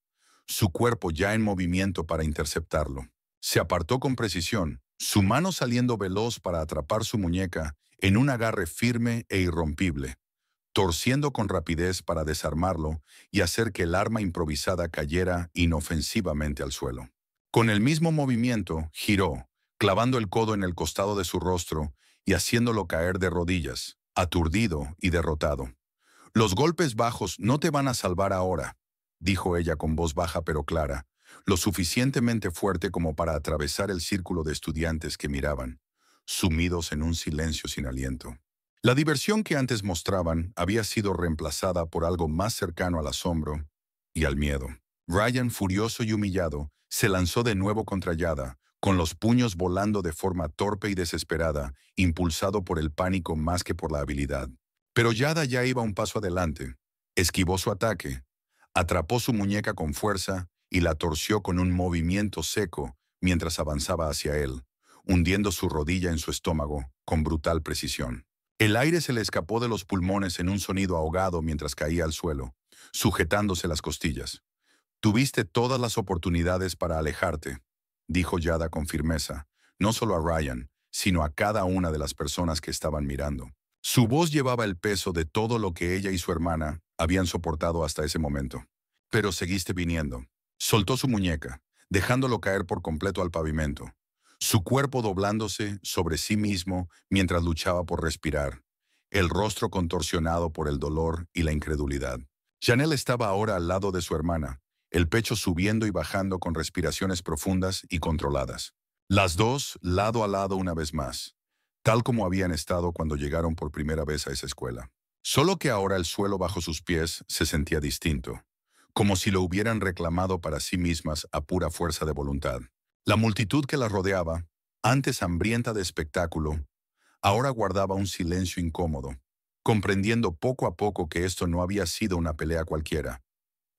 su cuerpo ya en movimiento para interceptarlo. Se apartó con precisión, su mano saliendo veloz para atrapar su muñeca en un agarre firme e irrompible, torciendo con rapidez para desarmarlo y hacer que el arma improvisada cayera inofensivamente al suelo. Con el mismo movimiento, giró, clavando el codo en el costado de su rostro y haciéndolo caer de rodillas, aturdido y derrotado. «Los golpes bajos no te van a salvar ahora», dijo ella con voz baja pero clara, lo suficientemente fuerte como para atravesar el círculo de estudiantes que miraban, sumidos en un silencio sin aliento. La diversión que antes mostraban había sido reemplazada por algo más cercano al asombro y al miedo. Ryan, furioso y humillado, se lanzó de nuevo contra Yada, con los puños volando de forma torpe y desesperada, impulsado por el pánico más que por la habilidad. Pero Yada ya iba un paso adelante, esquivó su ataque, atrapó su muñeca con fuerza y la torció con un movimiento seco mientras avanzaba hacia él, hundiendo su rodilla en su estómago con brutal precisión. El aire se le escapó de los pulmones en un sonido ahogado mientras caía al suelo, sujetándose las costillas. «Tuviste todas las oportunidades para alejarte», dijo Yada con firmeza, no solo a Ryan, sino a cada una de las personas que estaban mirando. Su voz llevaba el peso de todo lo que ella y su hermana habían soportado hasta ese momento. «Pero seguiste viniendo». Soltó su muñeca, dejándolo caer por completo al pavimento, su cuerpo doblándose sobre sí mismo mientras luchaba por respirar, el rostro contorsionado por el dolor y la incredulidad. Janelle estaba ahora al lado de su hermana, el pecho subiendo y bajando con respiraciones profundas y controladas. Las dos, lado a lado una vez más, tal como habían estado cuando llegaron por primera vez a esa escuela. Solo que ahora el suelo bajo sus pies se sentía distinto, como si lo hubieran reclamado para sí mismas a pura fuerza de voluntad. La multitud que las rodeaba, antes hambrienta de espectáculo, ahora guardaba un silencio incómodo, comprendiendo poco a poco que esto no había sido una pelea cualquiera,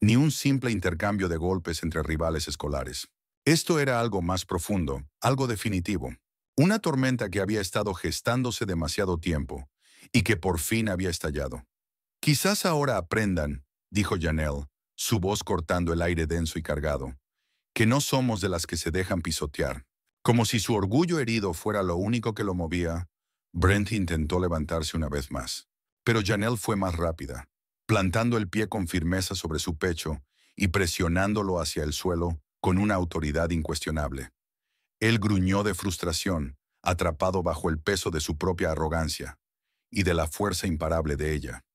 ni un simple intercambio de golpes entre rivales escolares. Esto era algo más profundo, algo definitivo, una tormenta que había estado gestándose demasiado tiempo y que por fin había estallado. «Quizás ahora aprendan», dijo Janelle, su voz cortando el aire denso y cargado, «que no somos de las que se dejan pisotear». Como si su orgullo herido fuera lo único que lo movía, Brent intentó levantarse una vez más. Pero Janelle fue más rápida, plantando el pie con firmeza sobre su pecho y presionándolo hacia el suelo con una autoridad incuestionable. Él gruñó de frustración, atrapado bajo el peso de su propia arrogancia y de la fuerza imparable de ella.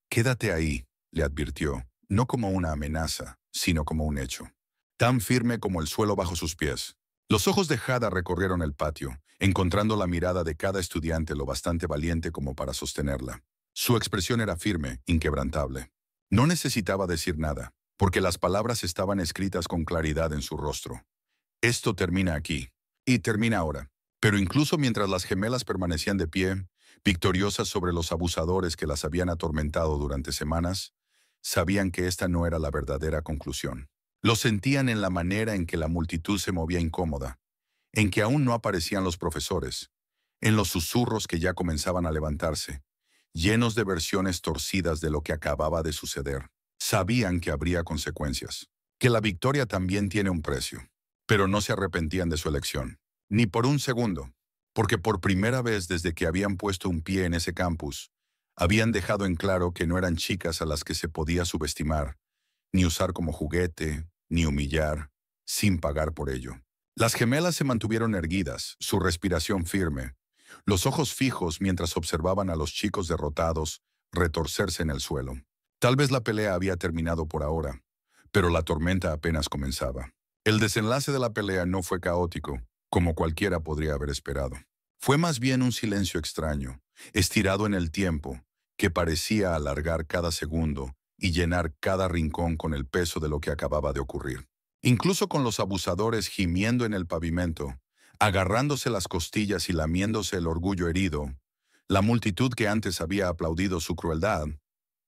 «Quédate ahí», le advirtió, no como una amenaza, sino como un hecho, tan firme como el suelo bajo sus pies. Los ojos de Jada recorrieron el patio, encontrando la mirada de cada estudiante lo bastante valiente como para sostenerla. Su expresión era firme, inquebrantable. No necesitaba decir nada, porque las palabras estaban escritas con claridad en su rostro. «Esto termina aquí. Y termina ahora». Pero incluso mientras las gemelas permanecían de pie, victoriosas sobre los abusadores que las habían atormentado durante semanas, sabían que esta no era la verdadera conclusión. Lo sentían en la manera en que la multitud se movía incómoda, en que aún no aparecían los profesores, en los susurros que ya comenzaban a levantarse, llenos de versiones torcidas de lo que acababa de suceder. Sabían que habría consecuencias, que la victoria también tiene un precio, pero no se arrepentían de su elección, ni por un segundo, porque por primera vez desde que habían puesto un pie en ese campus, habían dejado en claro que no eran chicas a las que se podía subestimar, ni usar como juguete, ni humillar, sin pagar por ello. Las gemelas se mantuvieron erguidas, su respiración firme, los ojos fijos mientras observaban a los chicos derrotados retorcerse en el suelo. Tal vez la pelea había terminado por ahora, pero la tormenta apenas comenzaba. El desenlace de la pelea no fue caótico, como cualquiera podría haber esperado. Fue más bien un silencio extraño, estirado en el tiempo, que parecía alargar cada segundo y llenar cada rincón con el peso de lo que acababa de ocurrir. Incluso con los abusadores gimiendo en el pavimento, agarrándose las costillas y lamiéndose el orgullo herido, la multitud que antes había aplaudido su crueldad,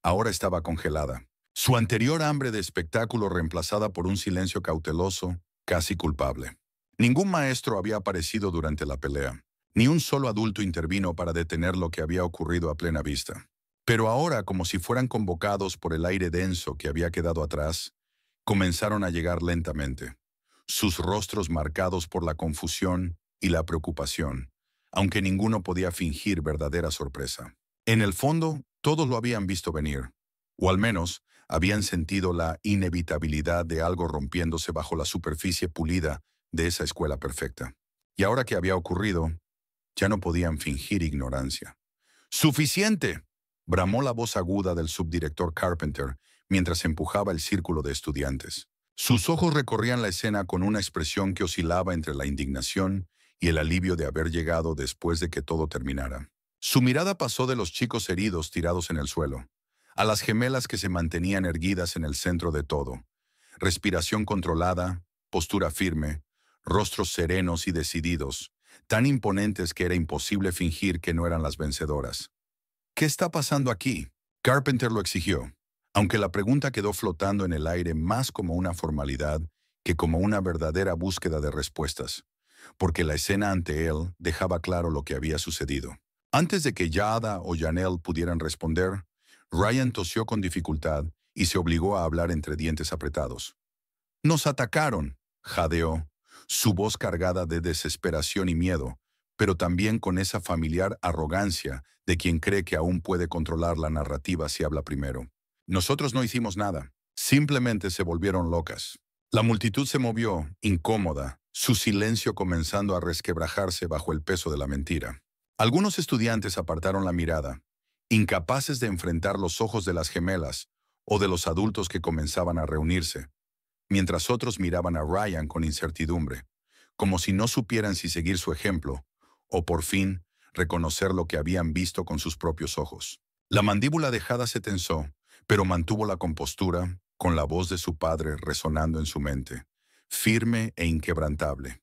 ahora estaba congelada. Su anterior hambre de espectáculo reemplazada por un silencio cauteloso, casi culpable. Ningún maestro había aparecido durante la pelea. Ni un solo adulto intervino para detener lo que había ocurrido a plena vista. Pero ahora, como si fueran convocados por el aire denso que había quedado atrás, comenzaron a llegar lentamente, sus rostros marcados por la confusión y la preocupación, aunque ninguno podía fingir verdadera sorpresa. En el fondo, todos lo habían visto venir, o al menos habían sentido la inevitabilidad de algo rompiéndose bajo la superficie pulida de esa escuela perfecta. Y ahora que había ocurrido, ya no podían fingir ignorancia. ¡Suficiente!, bramó la voz aguda del subdirector Carpenter mientras empujaba el círculo de estudiantes. Sus ojos recorrían la escena con una expresión que oscilaba entre la indignación y el alivio de haber llegado después de que todo terminara. Su mirada pasó de los chicos heridos tirados en el suelo, a las gemelas que se mantenían erguidas en el centro de todo. Respiración controlada, postura firme, rostros serenos y decididos, tan imponentes que era imposible fingir que no eran las vencedoras. ¿Qué está pasando aquí?, Carpenter lo exigió, aunque la pregunta quedó flotando en el aire más como una formalidad que como una verdadera búsqueda de respuestas, porque la escena ante él dejaba claro lo que había sucedido. Antes de que Yada o Janelle pudieran responder, Ryan tosió con dificultad y se obligó a hablar entre dientes apretados. «Nos atacaron», jadeó, su voz cargada de desesperación y miedo, pero también con esa familiar arrogancia de quien cree que aún puede controlar la narrativa si habla primero. «Nosotros no hicimos nada, simplemente se volvieron locas». La multitud se movió, incómoda, su silencio comenzando a resquebrajarse bajo el peso de la mentira. Algunos estudiantes apartaron la mirada, incapaces de enfrentar los ojos de las gemelas o de los adultos que comenzaban a reunirse, mientras otros miraban a Ryan con incertidumbre, como si no supieran si seguir su ejemplo o, por fin, reconocer lo que habían visto con sus propios ojos. La mandíbula de Jada se tensó, pero mantuvo la compostura, con la voz de su padre resonando en su mente, firme e inquebrantable.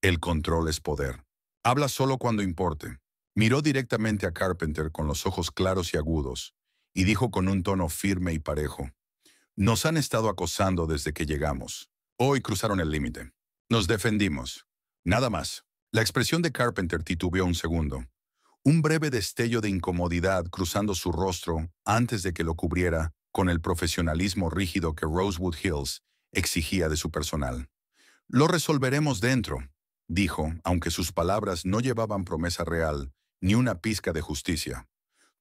El control es poder. Habla solo cuando importe. Miró directamente a Carpenter con los ojos claros y agudos, y dijo con un tono firme y parejo: «Nos han estado acosando desde que llegamos. Hoy cruzaron el límite. Nos defendimos. Nada más». La expresión de Carpenter titubeó un segundo. Un breve destello de incomodidad cruzando su rostro antes de que lo cubriera con el profesionalismo rígido que Rosewood Hills exigía de su personal. «Lo resolveremos dentro», dijo, aunque sus palabras no llevaban promesa real ni una pizca de justicia.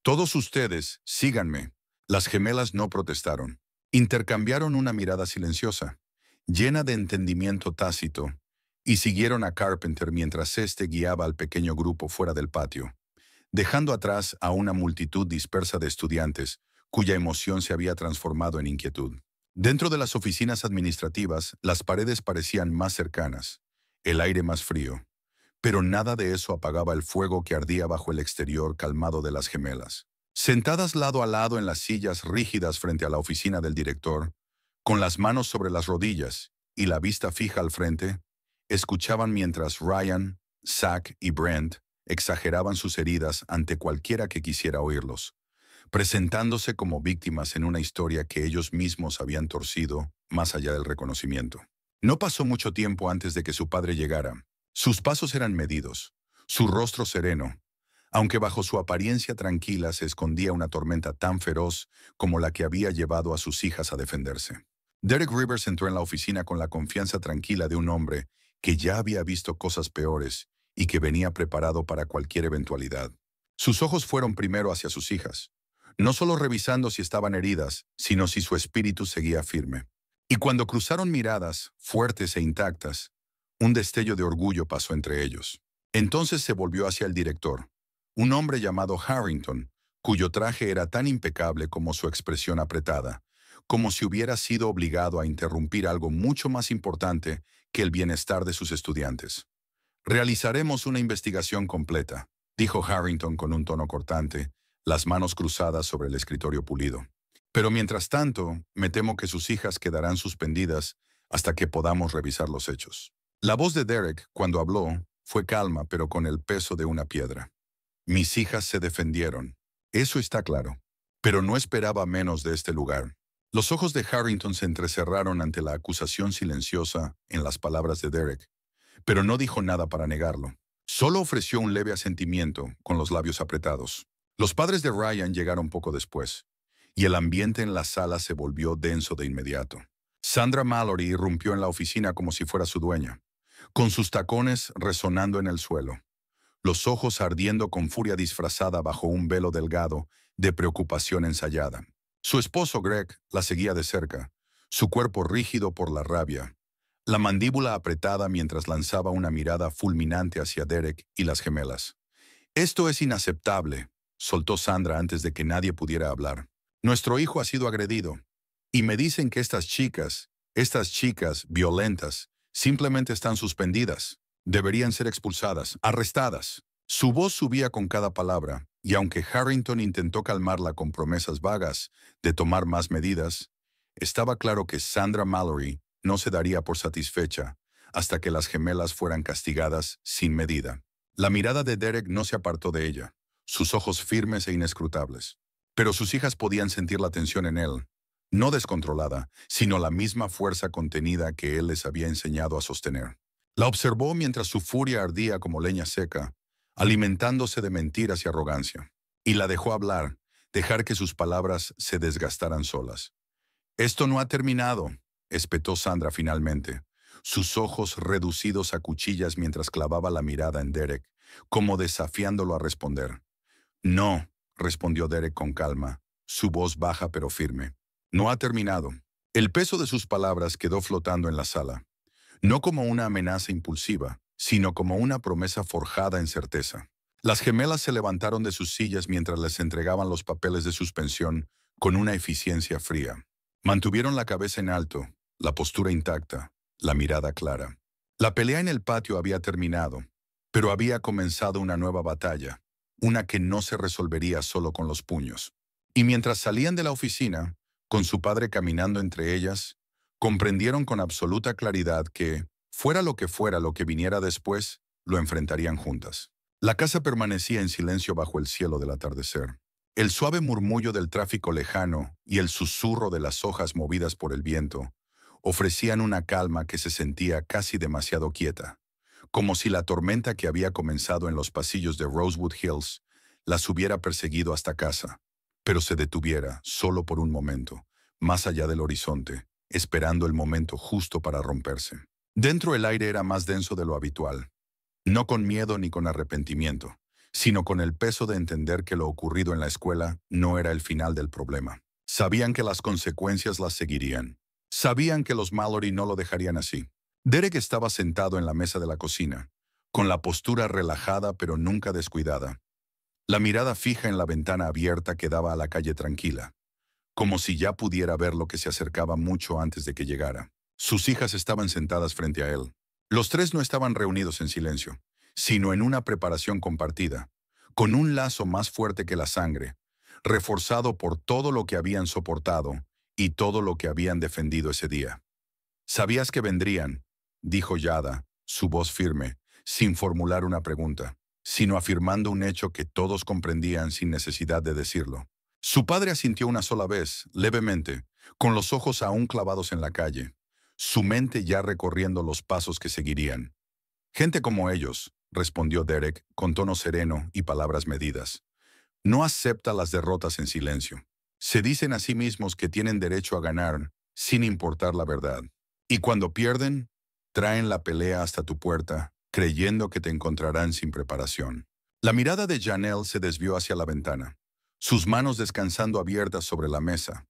«Todos ustedes, síganme». Las gemelas no protestaron. Intercambiaron una mirada silenciosa, llena de entendimiento tácito, y siguieron a Carpenter mientras éste guiaba al pequeño grupo fuera del patio, dejando atrás a una multitud dispersa de estudiantes cuya emoción se había transformado en inquietud. Dentro de las oficinas administrativas, las paredes parecían más cercanas, el aire más frío, pero nada de eso apagaba el fuego que ardía bajo el exterior calmado de las gemelas. Sentadas lado a lado en las sillas rígidas frente a la oficina del director, con las manos sobre las rodillas y la vista fija al frente, escuchaban mientras Ryan, Zach y Brent exageraban sus heridas ante cualquiera que quisiera oírlos, presentándose como víctimas en una historia que ellos mismos habían torcido más allá del reconocimiento. No pasó mucho tiempo antes de que su padre llegara. Sus pasos eran medidos, su rostro sereno, aunque bajo su apariencia tranquila se escondía una tormenta tan feroz como la que había llevado a sus hijas a defenderse. Derek Rivers entró en la oficina con la confianza tranquila de un hombre que ya había visto cosas peores y que venía preparado para cualquier eventualidad. Sus ojos fueron primero hacia sus hijas, no solo revisando si estaban heridas, sino si su espíritu seguía firme. Y cuando cruzaron miradas, fuertes e intactas, un destello de orgullo pasó entre ellos. Entonces se volvió hacia el director, un hombre llamado Harrington, cuyo traje era tan impecable como su expresión apretada, como si hubiera sido obligado a interrumpir algo mucho más importante que el bienestar de sus estudiantes. Realizaremos una investigación completa, dijo Harrington con un tono cortante, las manos cruzadas sobre el escritorio pulido. Pero mientras tanto, me temo que sus hijas quedarán suspendidas hasta que podamos revisar los hechos. La voz de Derek, cuando habló, fue calma pero con el peso de una piedra. Mis hijas se defendieron. Eso está claro. Pero no esperaba menos de este lugar. Los ojos de Harrington se entrecerraron ante la acusación silenciosa en las palabras de Derek, pero no dijo nada para negarlo. Solo ofreció un leve asentimiento, con los labios apretados. Los padres de Ryan llegaron poco después, y el ambiente en la sala se volvió denso de inmediato. Sandra Mallory irrumpió en la oficina como si fuera su dueña, con sus tacones resonando en el suelo, los ojos ardiendo con furia disfrazada bajo un velo delgado de preocupación ensayada. Su esposo Greg la seguía de cerca, su cuerpo rígido por la rabia, la mandíbula apretada mientras lanzaba una mirada fulminante hacia Derek y las gemelas. «Esto es inaceptable», soltó Sandra antes de que nadie pudiera hablar. «Nuestro hijo ha sido agredido. Y me dicen que estas chicas violentas, simplemente están suspendidas. Deberían ser expulsadas, arrestadas». Su voz subía con cada palabra, y aunque Harrington intentó calmarla con promesas vagas de tomar más medidas, estaba claro que Sandra Mallory no se daría por satisfecha hasta que las gemelas fueran castigadas sin medida. La mirada de Derek no se apartó de ella, sus ojos firmes e inescrutables. Pero sus hijas podían sentir la tensión en él, no descontrolada, sino la misma fuerza contenida que él les había enseñado a sostener. La observó mientras su furia ardía como leña seca, alimentándose de mentiras y arrogancia. Y la dejó hablar, dejar que sus palabras se desgastaran solas. «Esto no ha terminado», espetó Sandra finalmente, sus ojos reducidos a cuchillas mientras clavaba la mirada en Derek, como desafiándolo a responder. «No», respondió Derek con calma, su voz baja pero firme. «No ha terminado». El peso de sus palabras quedó flotando en la sala, no como una amenaza impulsiva, sino como una promesa forjada en certeza. Las gemelas se levantaron de sus sillas mientras les entregaban los papeles de suspensión con una eficiencia fría. Mantuvieron la cabeza en alto, la postura intacta, la mirada clara. La pelea en el patio había terminado, pero había comenzado una nueva batalla, una que no se resolvería solo con los puños. Y mientras salían de la oficina, con su padre caminando entre ellas, comprendieron con absoluta claridad que, fuera lo que viniera después, lo enfrentarían juntas. La casa permanecía en silencio bajo el cielo del atardecer. El suave murmullo del tráfico lejano y el susurro de las hojas movidas por el viento ofrecían una calma que se sentía casi demasiado quieta, como si la tormenta que había comenzado en los pasillos de Rosewood Hills las hubiera perseguido hasta casa, pero se detuviera solo por un momento, más allá del horizonte, esperando el momento justo para romperse. Dentro el aire era más denso de lo habitual, no con miedo ni con arrepentimiento, sino con el peso de entender que lo ocurrido en la escuela no era el final del problema. Sabían que las consecuencias las seguirían. Sabían que los Mallory no lo dejarían así. Derek estaba sentado en la mesa de la cocina, con la postura relajada pero nunca descuidada, la mirada fija en la ventana abierta que daba a la calle tranquila, como si ya pudiera ver lo que se acercaba mucho antes de que llegara. Sus hijas estaban sentadas frente a él. Los tres no estaban reunidos en silencio, sino en una preparación compartida, con un lazo más fuerte que la sangre, reforzado por todo lo que habían soportado y todo lo que habían defendido ese día. «Sabías que vendrían», dijo Yada, su voz firme, sin formular una pregunta, sino afirmando un hecho que todos comprendían sin necesidad de decirlo. Su padre asintió una sola vez, levemente, con los ojos aún clavados en la calle, su mente ya recorriendo los pasos que seguirían. «Gente como ellos», respondió Derek con tono sereno y palabras medidas, «no acepta las derrotas en silencio. Se dicen a sí mismos que tienen derecho a ganar sin importar la verdad. Y cuando pierden, traen la pelea hasta tu puerta, creyendo que te encontrarán sin preparación». La mirada de Janelle se desvió hacia la ventana, sus manos descansando abiertas sobre la mesa,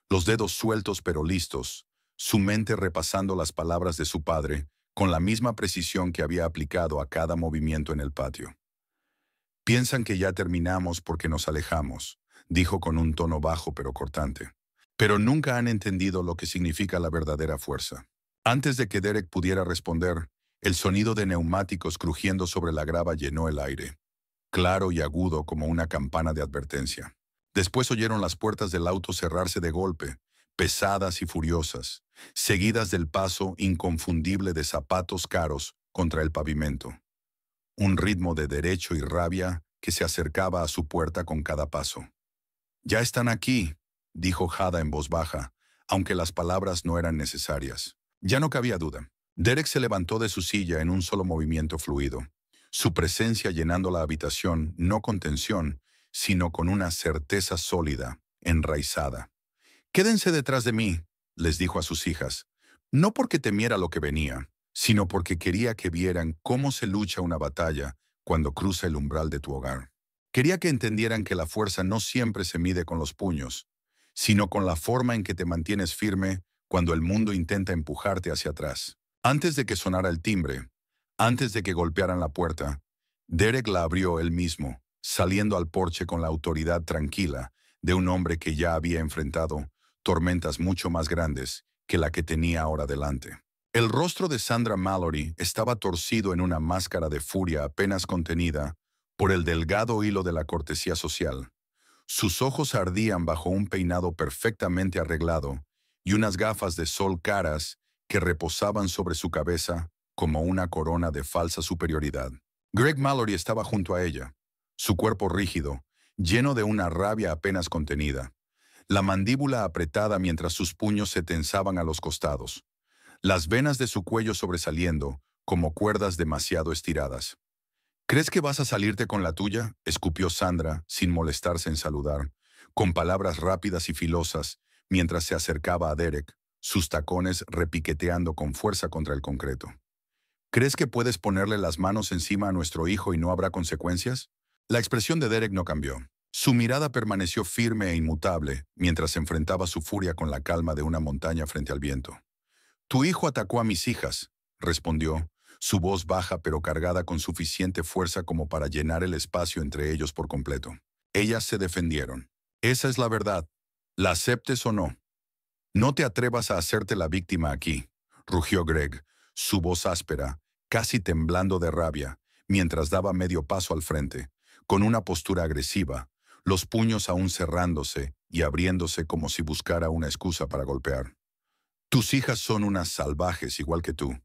los dedos sueltos pero listos, su mente repasando las palabras de su padre con la misma precisión que había aplicado a cada movimiento en el patio. Piensan que ya terminamos porque nos alejamos, dijo con un tono bajo pero cortante. Pero nunca han entendido lo que significa la verdadera fuerza. Antes de que Derek pudiera responder, el sonido de neumáticos crujiendo sobre la grava llenó el aire, claro y agudo como una campana de advertencia. Después oyeron las puertas del auto cerrarse de golpe, pesadas y furiosas, seguidas del paso inconfundible de zapatos caros contra el pavimento. Un ritmo de derecho y rabia que se acercaba a su puerta con cada paso. «Ya están aquí», dijo Hada en voz baja, aunque las palabras no eran necesarias. Ya no cabía duda. Derek se levantó de su silla en un solo movimiento fluido, su presencia llenando la habitación no con tensión, sino con una certeza sólida, enraizada. «Quédense detrás de mí», les dijo a sus hijas, no porque temiera lo que venía, sino porque quería que vieran cómo se lucha una batalla cuando cruza el umbral de tu hogar. Quería que entendieran que la fuerza no siempre se mide con los puños, sino con la forma en que te mantienes firme cuando el mundo intenta empujarte hacia atrás. Antes de que sonara el timbre, antes de que golpearan la puerta, Derek la abrió él mismo, saliendo al porche con la autoridad tranquila de un hombre que ya había enfrentado tormentas mucho más grandes que la que tenía ahora delante. El rostro de Sandra Mallory estaba torcido en una máscara de furia apenas contenida por el delgado hilo de la cortesía social. Sus ojos ardían bajo un peinado perfectamente arreglado y unas gafas de sol caras que reposaban sobre su cabeza como una corona de falsa superioridad. Greg Mallory estaba junto a ella, su cuerpo rígido, lleno de una rabia apenas contenida, la mandíbula apretada mientras sus puños se tensaban a los costados, las venas de su cuello sobresaliendo como cuerdas demasiado estiradas. «¿Crees que vas a salirte con la tuya?», escupió Sandra, sin molestarse en saludar, con palabras rápidas y filosas, mientras se acercaba a Derek, sus tacones repiqueteando con fuerza contra el concreto. «¿Crees que puedes ponerle las manos encima a nuestro hijo y no habrá consecuencias?». La expresión de Derek no cambió. Su mirada permaneció firme e inmutable, mientras enfrentaba su furia con la calma de una montaña frente al viento. «Tu hijo atacó a mis hijas», respondió, su voz baja pero cargada con suficiente fuerza como para llenar el espacio entre ellos por completo. Ellas se defendieron. «Esa es la verdad. ¿La aceptes o no? No te atrevas a hacerte la víctima aquí», rugió Greg, su voz áspera, casi temblando de rabia, mientras daba medio paso al frente, con una postura agresiva, los puños aún cerrándose y abriéndose como si buscara una excusa para golpear. «Tus hijas son unas salvajes igual que tú.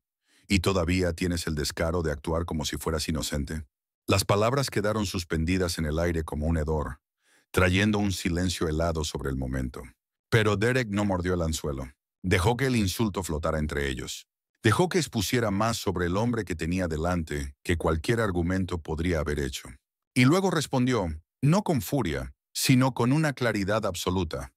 ¿Y todavía tienes el descaro de actuar como si fueras inocente?». Las palabras quedaron suspendidas en el aire como un hedor, trayendo un silencio helado sobre el momento. Pero Derek no mordió el anzuelo. Dejó que el insulto flotara entre ellos. Dejó que expusiera más sobre el hombre que tenía delante que cualquier argumento podría haber hecho. Y luego respondió, no con furia, sino con una claridad absoluta.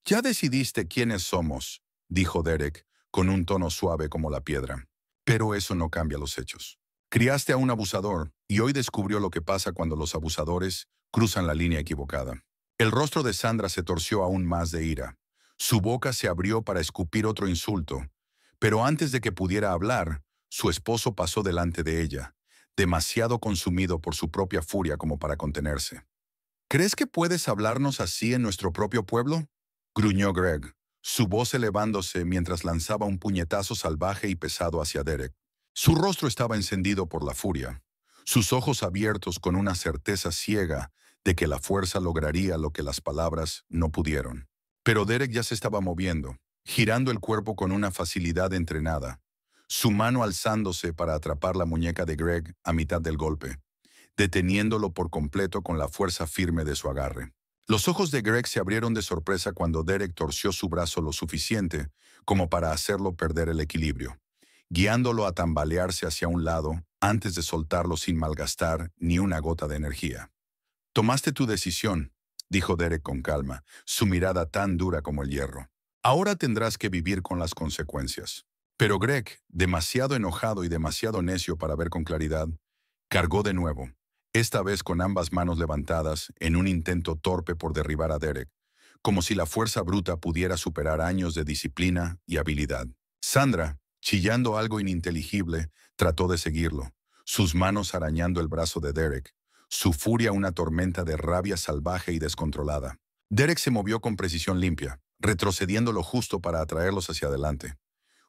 «Ya decidiste quiénes somos», dijo Derek, con un tono suave como la piedra. «Pero eso no cambia los hechos. Criaste a un abusador y hoy descubrió lo que pasa cuando los abusadores cruzan la línea equivocada». El rostro de Sandra se torció aún más de ira. Su boca se abrió para escupir otro insulto, pero antes de que pudiera hablar, su esposo pasó delante de ella, demasiado consumido por su propia furia como para contenerse. «¿Crees que puedes hablarnos así en nuestro propio pueblo?», gruñó Greg, su voz elevándose mientras lanzaba un puñetazo salvaje y pesado hacia Derek. Su rostro estaba encendido por la furia, sus ojos abiertos con una certeza ciega de que la fuerza lograría lo que las palabras no pudieron. Pero Derek ya se estaba moviendo, girando el cuerpo con una facilidad entrenada, su mano alzándose para atrapar la muñeca de Greg a mitad del golpe, deteniéndolo por completo con la fuerza firme de su agarre. Los ojos de Greg se abrieron de sorpresa cuando Derek torció su brazo lo suficiente como para hacerlo perder el equilibrio, guiándolo a tambalearse hacia un lado antes de soltarlo sin malgastar ni una gota de energía. «Tomaste tu decisión», dijo Derek con calma, su mirada tan dura como el hierro. «Ahora tendrás que vivir con las consecuencias». Pero Greg, demasiado enojado y demasiado necio para ver con claridad, cargó de nuevo, esta vez con ambas manos levantadas en un intento torpe por derribar a Derek, como si la fuerza bruta pudiera superar años de disciplina y habilidad. Sandra, chillando algo ininteligible, trató de seguirlo, sus manos arañando el brazo de Derek, su furia una tormenta de rabia salvaje y descontrolada. Derek se movió con precisión limpia, retrocediendo lo justo para atraerlos hacia adelante,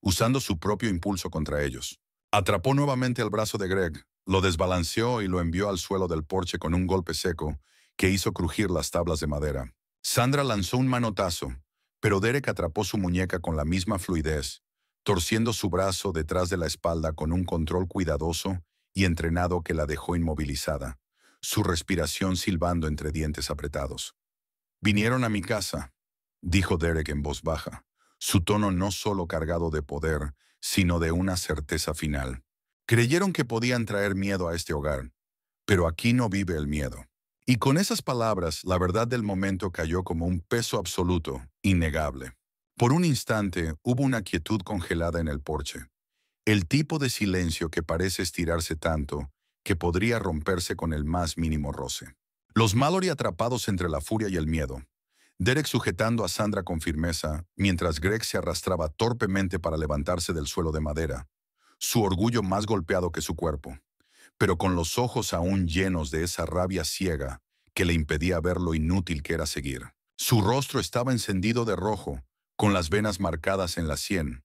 usando su propio impulso contra ellos. Atrapó nuevamente el brazo de Greg, lo desbalanceó y lo envió al suelo del porche con un golpe seco que hizo crujir las tablas de madera. Sandra lanzó un manotazo, pero Derek atrapó su muñeca con la misma fluidez, torciendo su brazo detrás de la espalda con un control cuidadoso y entrenado que la dejó inmovilizada, su respiración silbando entre dientes apretados. «Vinieron a mi casa», dijo Derek en voz baja, su tono no solo cargado de poder, sino de una certeza final. «Creyeron que podían traer miedo a este hogar, pero aquí no vive el miedo». Y con esas palabras, la verdad del momento cayó como un peso absoluto, innegable. Por un instante, hubo una quietud congelada en el porche. El tipo de silencio que parece estirarse tanto que podría romperse con el más mínimo roce. Los Mallory atrapados entre la furia y el miedo. Derek sujetando a Sandra con firmeza, mientras Greg se arrastraba torpemente para levantarse del suelo de madera, su orgullo más golpeado que su cuerpo, pero con los ojos aún llenos de esa rabia ciega que le impedía ver lo inútil que era seguir. Su rostro estaba encendido de rojo, con las venas marcadas en la sien,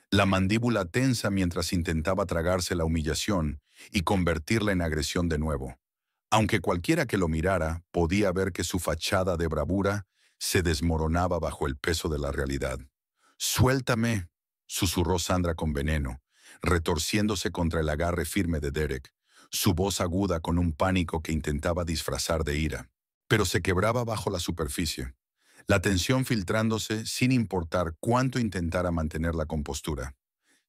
la mandíbula tensa mientras intentaba tragarse la humillación y convertirla en agresión de nuevo. Aunque cualquiera que lo mirara podía ver que su fachada de bravura se desmoronaba bajo el peso de la realidad. «Suéltame», susurró Sandra con veneno, retorciéndose contra el agarre firme de Derek, su voz aguda con un pánico que intentaba disfrazar de ira, pero se quebraba bajo la superficie, la tensión filtrándose sin importar cuánto intentara mantener la compostura.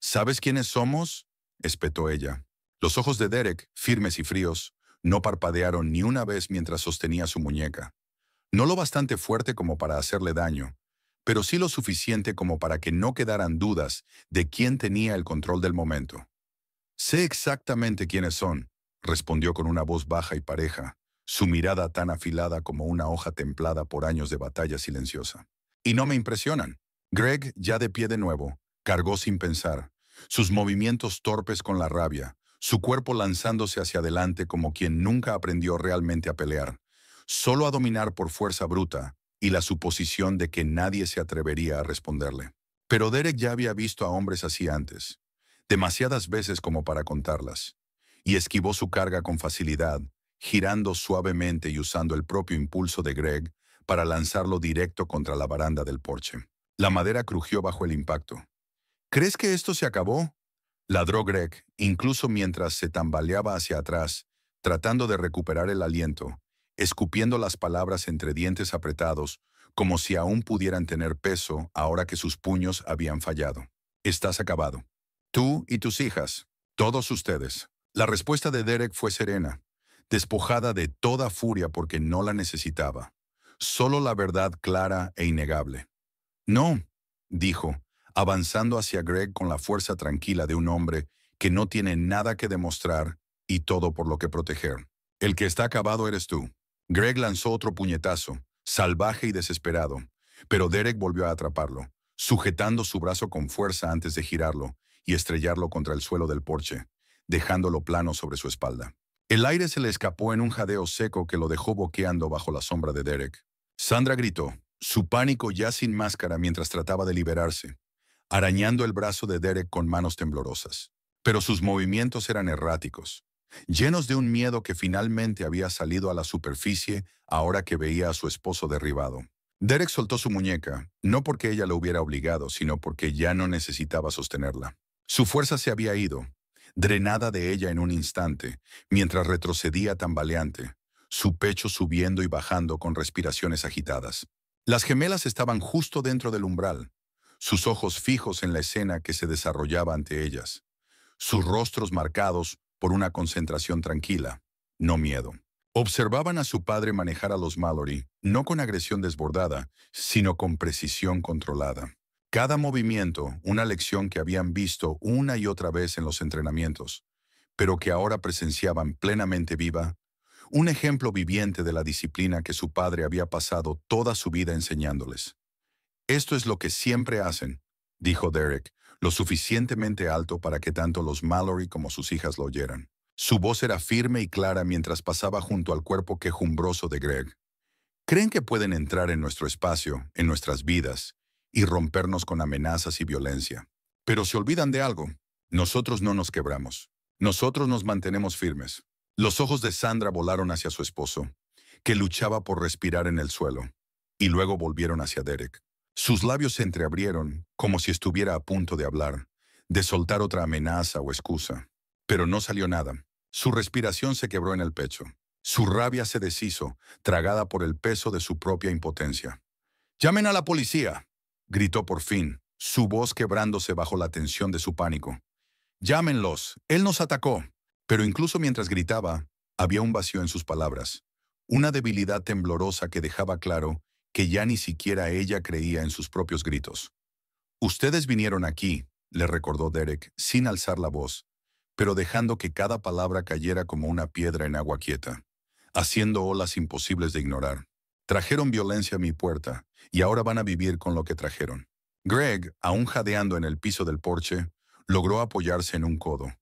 «¿Sabes quiénes somos?», espetó ella. Los ojos de Derek, firmes y fríos, no parpadearon ni una vez mientras sostenía su muñeca. No lo bastante fuerte como para hacerle daño, pero sí lo suficiente como para que no quedaran dudas de quién tenía el control del momento. «Sé exactamente quiénes son», respondió con una voz baja y pareja, su mirada tan afilada como una hoja templada por años de batalla silenciosa. «Y no me impresionan». Greg, ya de pie de nuevo, cargó sin pensar, sus movimientos torpes con la rabia, su cuerpo lanzándose hacia adelante como quien nunca aprendió realmente a pelear, solo a dominar por fuerza bruta y la suposición de que nadie se atrevería a responderle. Pero Derek ya había visto a hombres así antes, demasiadas veces como para contarlas, y esquivó su carga con facilidad, girando suavemente y usando el propio impulso de Greg para lanzarlo directo contra la baranda del porche. La madera crujió bajo el impacto. «¿Crees que esto se acabó?», ladró Greg, incluso mientras se tambaleaba hacia atrás, tratando de recuperar el aliento, escupiendo las palabras entre dientes apretados, como si aún pudieran tener peso ahora que sus puños habían fallado. «Estás acabado. Tú y tus hijas, todos ustedes». La respuesta de Derek fue serena, despojada de toda furia porque no la necesitaba. Solo la verdad clara e innegable. «No», dijo, avanzando hacia Greg con la fuerza tranquila de un hombre que no tiene nada que demostrar y todo por lo que proteger. «El que está acabado eres tú». Greg lanzó otro puñetazo, salvaje y desesperado, pero Derek volvió a atraparlo, sujetando su brazo con fuerza antes de girarlo y estrellarlo contra el suelo del porche, dejándolo plano sobre su espalda. El aire se le escapó en un jadeo seco que lo dejó boqueando bajo la sombra de Derek. Sandra gritó, su pánico ya sin máscara mientras trataba de liberarse, arañando el brazo de Derek con manos temblorosas. Pero sus movimientos eran erráticos, llenos de un miedo que finalmente había salido a la superficie ahora que veía a su esposo derribado. Derek soltó su muñeca, no porque ella lo hubiera obligado, sino porque ya no necesitaba sostenerla. Su fuerza se había ido, drenada de ella en un instante, mientras retrocedía tambaleante, su pecho subiendo y bajando con respiraciones agitadas. Las gemelas estaban justo dentro del umbral, sus ojos fijos en la escena que se desarrollaba ante ellas, sus rostros marcados por una concentración tranquila, no miedo. Observaban a su padre manejar a los Mallory, no con agresión desbordada, sino con precisión controlada. Cada movimiento, una lección que habían visto una y otra vez en los entrenamientos, pero que ahora presenciaban plenamente viva, un ejemplo viviente de la disciplina que su padre había pasado toda su vida enseñándoles. Esto es lo que siempre hacen, dijo Derek, lo suficientemente alto para que tanto los Mallory como sus hijas lo oyeran. Su voz era firme y clara mientras pasaba junto al cuerpo quejumbroso de Greg. Creen que pueden entrar en nuestro espacio, en nuestras vidas, y rompernos con amenazas y violencia. Pero se olvidan de algo. Nosotros no nos quebramos. Nosotros nos mantenemos firmes. Los ojos de Sandra volaron hacia su esposo, que luchaba por respirar en el suelo, y luego volvieron hacia Derek. Sus labios se entreabrieron, como si estuviera a punto de hablar, de soltar otra amenaza o excusa. Pero no salió nada. Su respiración se quebró en el pecho. Su rabia se deshizo, tragada por el peso de su propia impotencia. «¡Llamen a la policía!», gritó por fin, su voz quebrándose bajo la tensión de su pánico. «¡Llámenlos! Él nos atacó». Pero incluso mientras gritaba, había un vacío en sus palabras, una debilidad temblorosa que dejaba claro que ya ni siquiera ella creía en sus propios gritos. «Ustedes vinieron aquí», le recordó Derek, sin alzar la voz, pero dejando que cada palabra cayera como una piedra en agua quieta, haciendo olas imposibles de ignorar. «Trajeron violencia a mi puerta, y ahora van a vivir con lo que trajeron». Greg, aún jadeando en el piso del porche, logró apoyarse en un codo,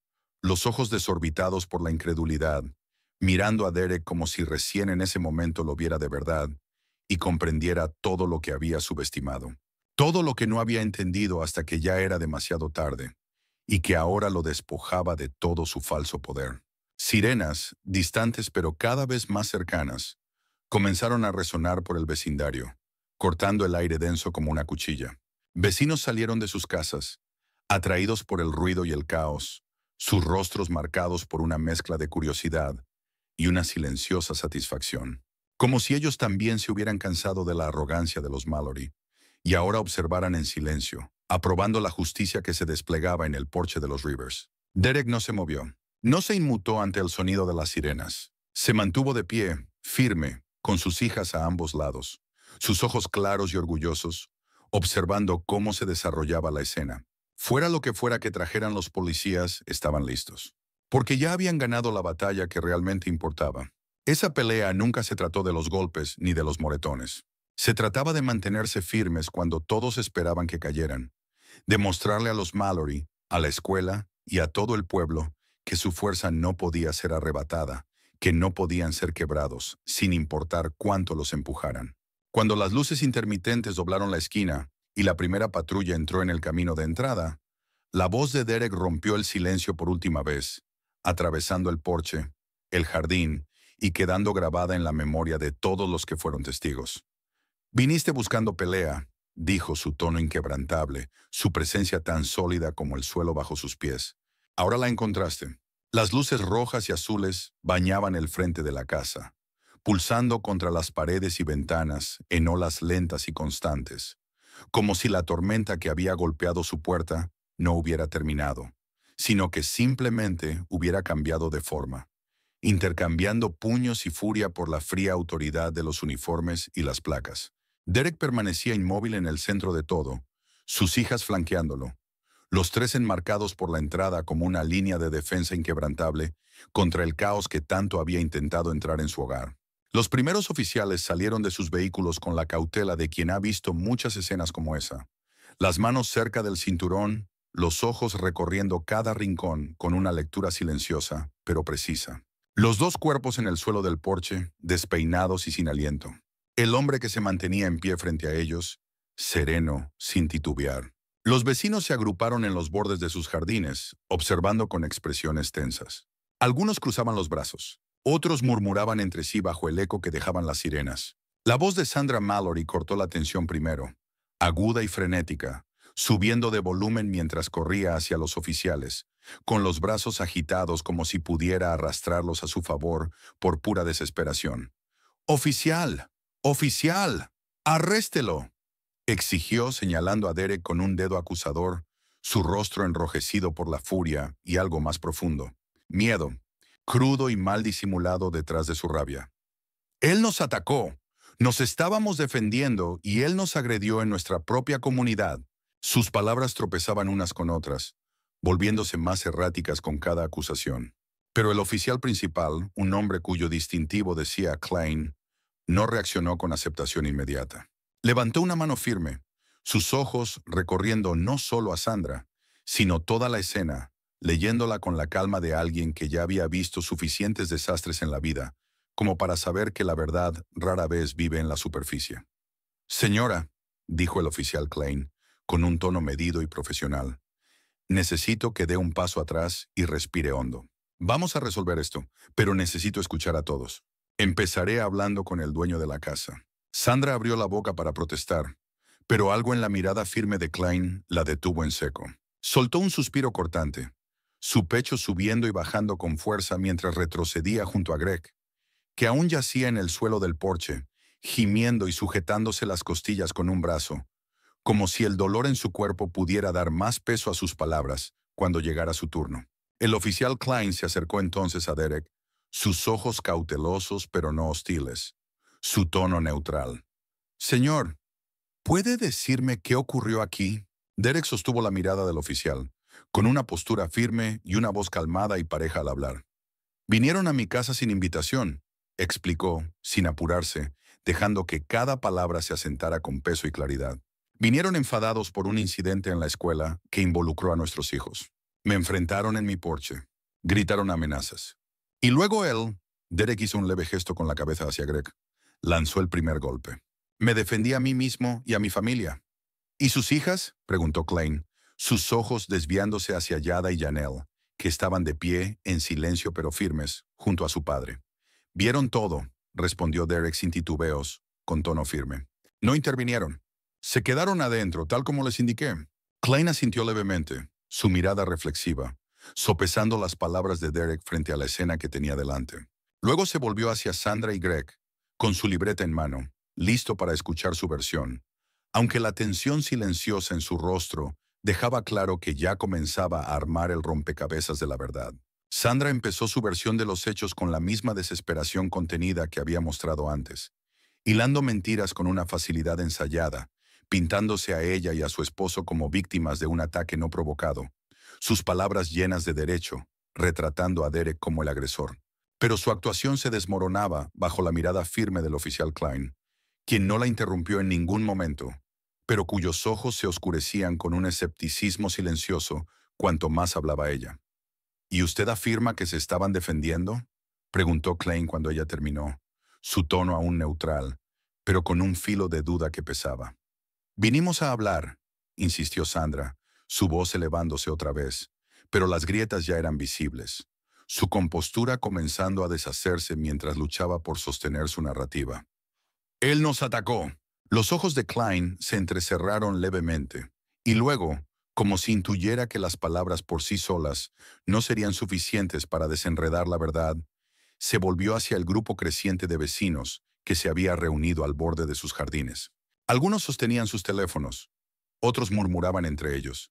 los ojos desorbitados por la incredulidad, mirando a Derek como si recién en ese momento lo viera de verdad y comprendiera todo lo que había subestimado, todo lo que no había entendido hasta que ya era demasiado tarde, y que ahora lo despojaba de todo su falso poder. Sirenas, distantes pero cada vez más cercanas, comenzaron a resonar por el vecindario, cortando el aire denso como una cuchilla. Vecinos salieron de sus casas, atraídos por el ruido y el caos, sus rostros marcados por una mezcla de curiosidad y una silenciosa satisfacción, como si ellos también se hubieran cansado de la arrogancia de los Mallory, y ahora observaran en silencio, aprobando la justicia que se desplegaba en el porche de los Rivers. Derek no se movió, no se inmutó ante el sonido de las sirenas. Se mantuvo de pie, firme, con sus hijas a ambos lados, sus ojos claros y orgullosos, observando cómo se desarrollaba la escena. Fuera lo que fuera que trajeran los policías, estaban listos, porque ya habían ganado la batalla que realmente importaba. Esa pelea nunca se trató de los golpes ni de los moretones. Se trataba de mantenerse firmes cuando todos esperaban que cayeran, de mostrarle a los Mallory, a la escuela y a todo el pueblo que su fuerza no podía ser arrebatada, que no podían ser quebrados, sin importar cuánto los empujaran. Cuando las luces intermitentes doblaron la esquina y la primera patrulla entró en el camino de entrada, la voz de Derek rompió el silencio por última vez, atravesando el porche, el jardín y quedando grabada en la memoria de todos los que fueron testigos. «Viniste buscando pelea», dijo, su tono inquebrantable, su presencia tan sólida como el suelo bajo sus pies. «Ahora la encontraste». Las luces rojas y azules bañaban el frente de la casa, pulsando contra las paredes y ventanas en olas lentas y constantes, como si la tormenta que había golpeado su puerta no hubiera terminado, sino que simplemente hubiera cambiado de forma, intercambiando puños y furia por la fría autoridad de los uniformes y las placas. Derek permanecía inmóvil en el centro de todo, sus hijas flanqueándolo, los tres enmarcados por la entrada como una línea de defensa inquebrantable contra el caos que tanto había intentado entrar en su hogar. Los primeros oficiales salieron de sus vehículos con la cautela de quien ha visto muchas escenas como esa, las manos cerca del cinturón, los ojos recorriendo cada rincón con una lectura silenciosa, pero precisa. Los dos cuerpos en el suelo del porche, despeinados y sin aliento. El hombre que se mantenía en pie frente a ellos, sereno, sin titubear. Los vecinos se agruparon en los bordes de sus jardines, observando con expresiones tensas. Algunos cruzaban los brazos, otros murmuraban entre sí bajo el eco que dejaban las sirenas. La voz de Sandra Mallory cortó la tensión primero, aguda y frenética, subiendo de volumen mientras corría hacia los oficiales, con los brazos agitados como si pudiera arrastrarlos a su favor por pura desesperación. «¡Oficial! ¡Oficial! ¡Arréstelo!», exigió, señalando a Derek con un dedo acusador, su rostro enrojecido por la furia y algo más profundo. Miedo, crudo y mal disimulado detrás de su rabia. «Él nos atacó. Nos estábamos defendiendo y él nos agredió en nuestra propia comunidad». Sus palabras tropezaban unas con otras, volviéndose más erráticas con cada acusación. Pero el oficial principal, un hombre cuyo distintivo decía Klein, no reaccionó con aceptación inmediata. Levantó una mano firme, sus ojos recorriendo no solo a Sandra, sino toda la escena, leyéndola con la calma de alguien que ya había visto suficientes desastres en la vida, como para saber que la verdad rara vez vive en la superficie. Señora, dijo el oficial Klein, con un tono medido y profesional, necesito que dé un paso atrás y respire hondo. Vamos a resolver esto, pero necesito escuchar a todos. Empezaré hablando con el dueño de la casa. Sandra abrió la boca para protestar, pero algo en la mirada firme de Klein la detuvo en seco. Soltó un suspiro cortante, su pecho subiendo y bajando con fuerza mientras retrocedía junto a Greg, que aún yacía en el suelo del porche, gimiendo y sujetándose las costillas con un brazo, como si el dolor en su cuerpo pudiera dar más peso a sus palabras cuando llegara su turno. El oficial Klein se acercó entonces a Derek, sus ojos cautelosos pero no hostiles, su tono neutral. Señor, ¿puede decirme qué ocurrió aquí? Derek sostuvo la mirada del oficial, con una postura firme y una voz calmada y pareja al hablar. Vinieron a mi casa sin invitación, explicó, sin apurarse, dejando que cada palabra se asentara con peso y claridad. Vinieron enfadados por un incidente en la escuela que involucró a nuestros hijos. Me enfrentaron en mi porche. Gritaron amenazas. Y luego él, Derek hizo un leve gesto con la cabeza hacia Greg, lanzó el primer golpe. Me defendí a mí mismo y a mi familia. ¿Y sus hijas? Preguntó Klein, sus ojos desviándose hacia Yada y Janelle, que estaban de pie, en silencio pero firmes, junto a su padre. Vieron todo, respondió Derek sin titubeos, con tono firme. No intervinieron. Se quedaron adentro, tal como les indiqué. Klein asintió levemente, su mirada reflexiva, sopesando las palabras de Derek frente a la escena que tenía delante. Luego se volvió hacia Sandra y Greg, con su libreta en mano, listo para escuchar su versión, aunque la tensión silenciosa en su rostro dejaba claro que ya comenzaba a armar el rompecabezas de la verdad. Sandra empezó su versión de los hechos con la misma desesperación contenida que había mostrado antes, hilando mentiras con una facilidad ensayada, pintándose a ella y a su esposo como víctimas de un ataque no provocado, sus palabras llenas de derecho, retratando a Derek como el agresor. Pero su actuación se desmoronaba bajo la mirada firme del oficial Klein, quien no la interrumpió en ningún momento, pero cuyos ojos se oscurecían con un escepticismo silencioso cuanto más hablaba ella. ¿Y usted afirma que se estaban defendiendo?, preguntó Klein cuando ella terminó, su tono aún neutral, pero con un filo de duda que pesaba. Vinimos a hablar, insistió Sandra, su voz elevándose otra vez, pero las grietas ya eran visibles, su compostura comenzando a deshacerse mientras luchaba por sostener su narrativa. Él nos atacó. Los ojos de Klein se entrecerraron levemente, y luego, como si intuyera que las palabras por sí solas no serían suficientes para desenredar la verdad, se volvió hacia el grupo creciente de vecinos que se había reunido al borde de sus jardines. Algunos sostenían sus teléfonos, otros murmuraban entre ellos.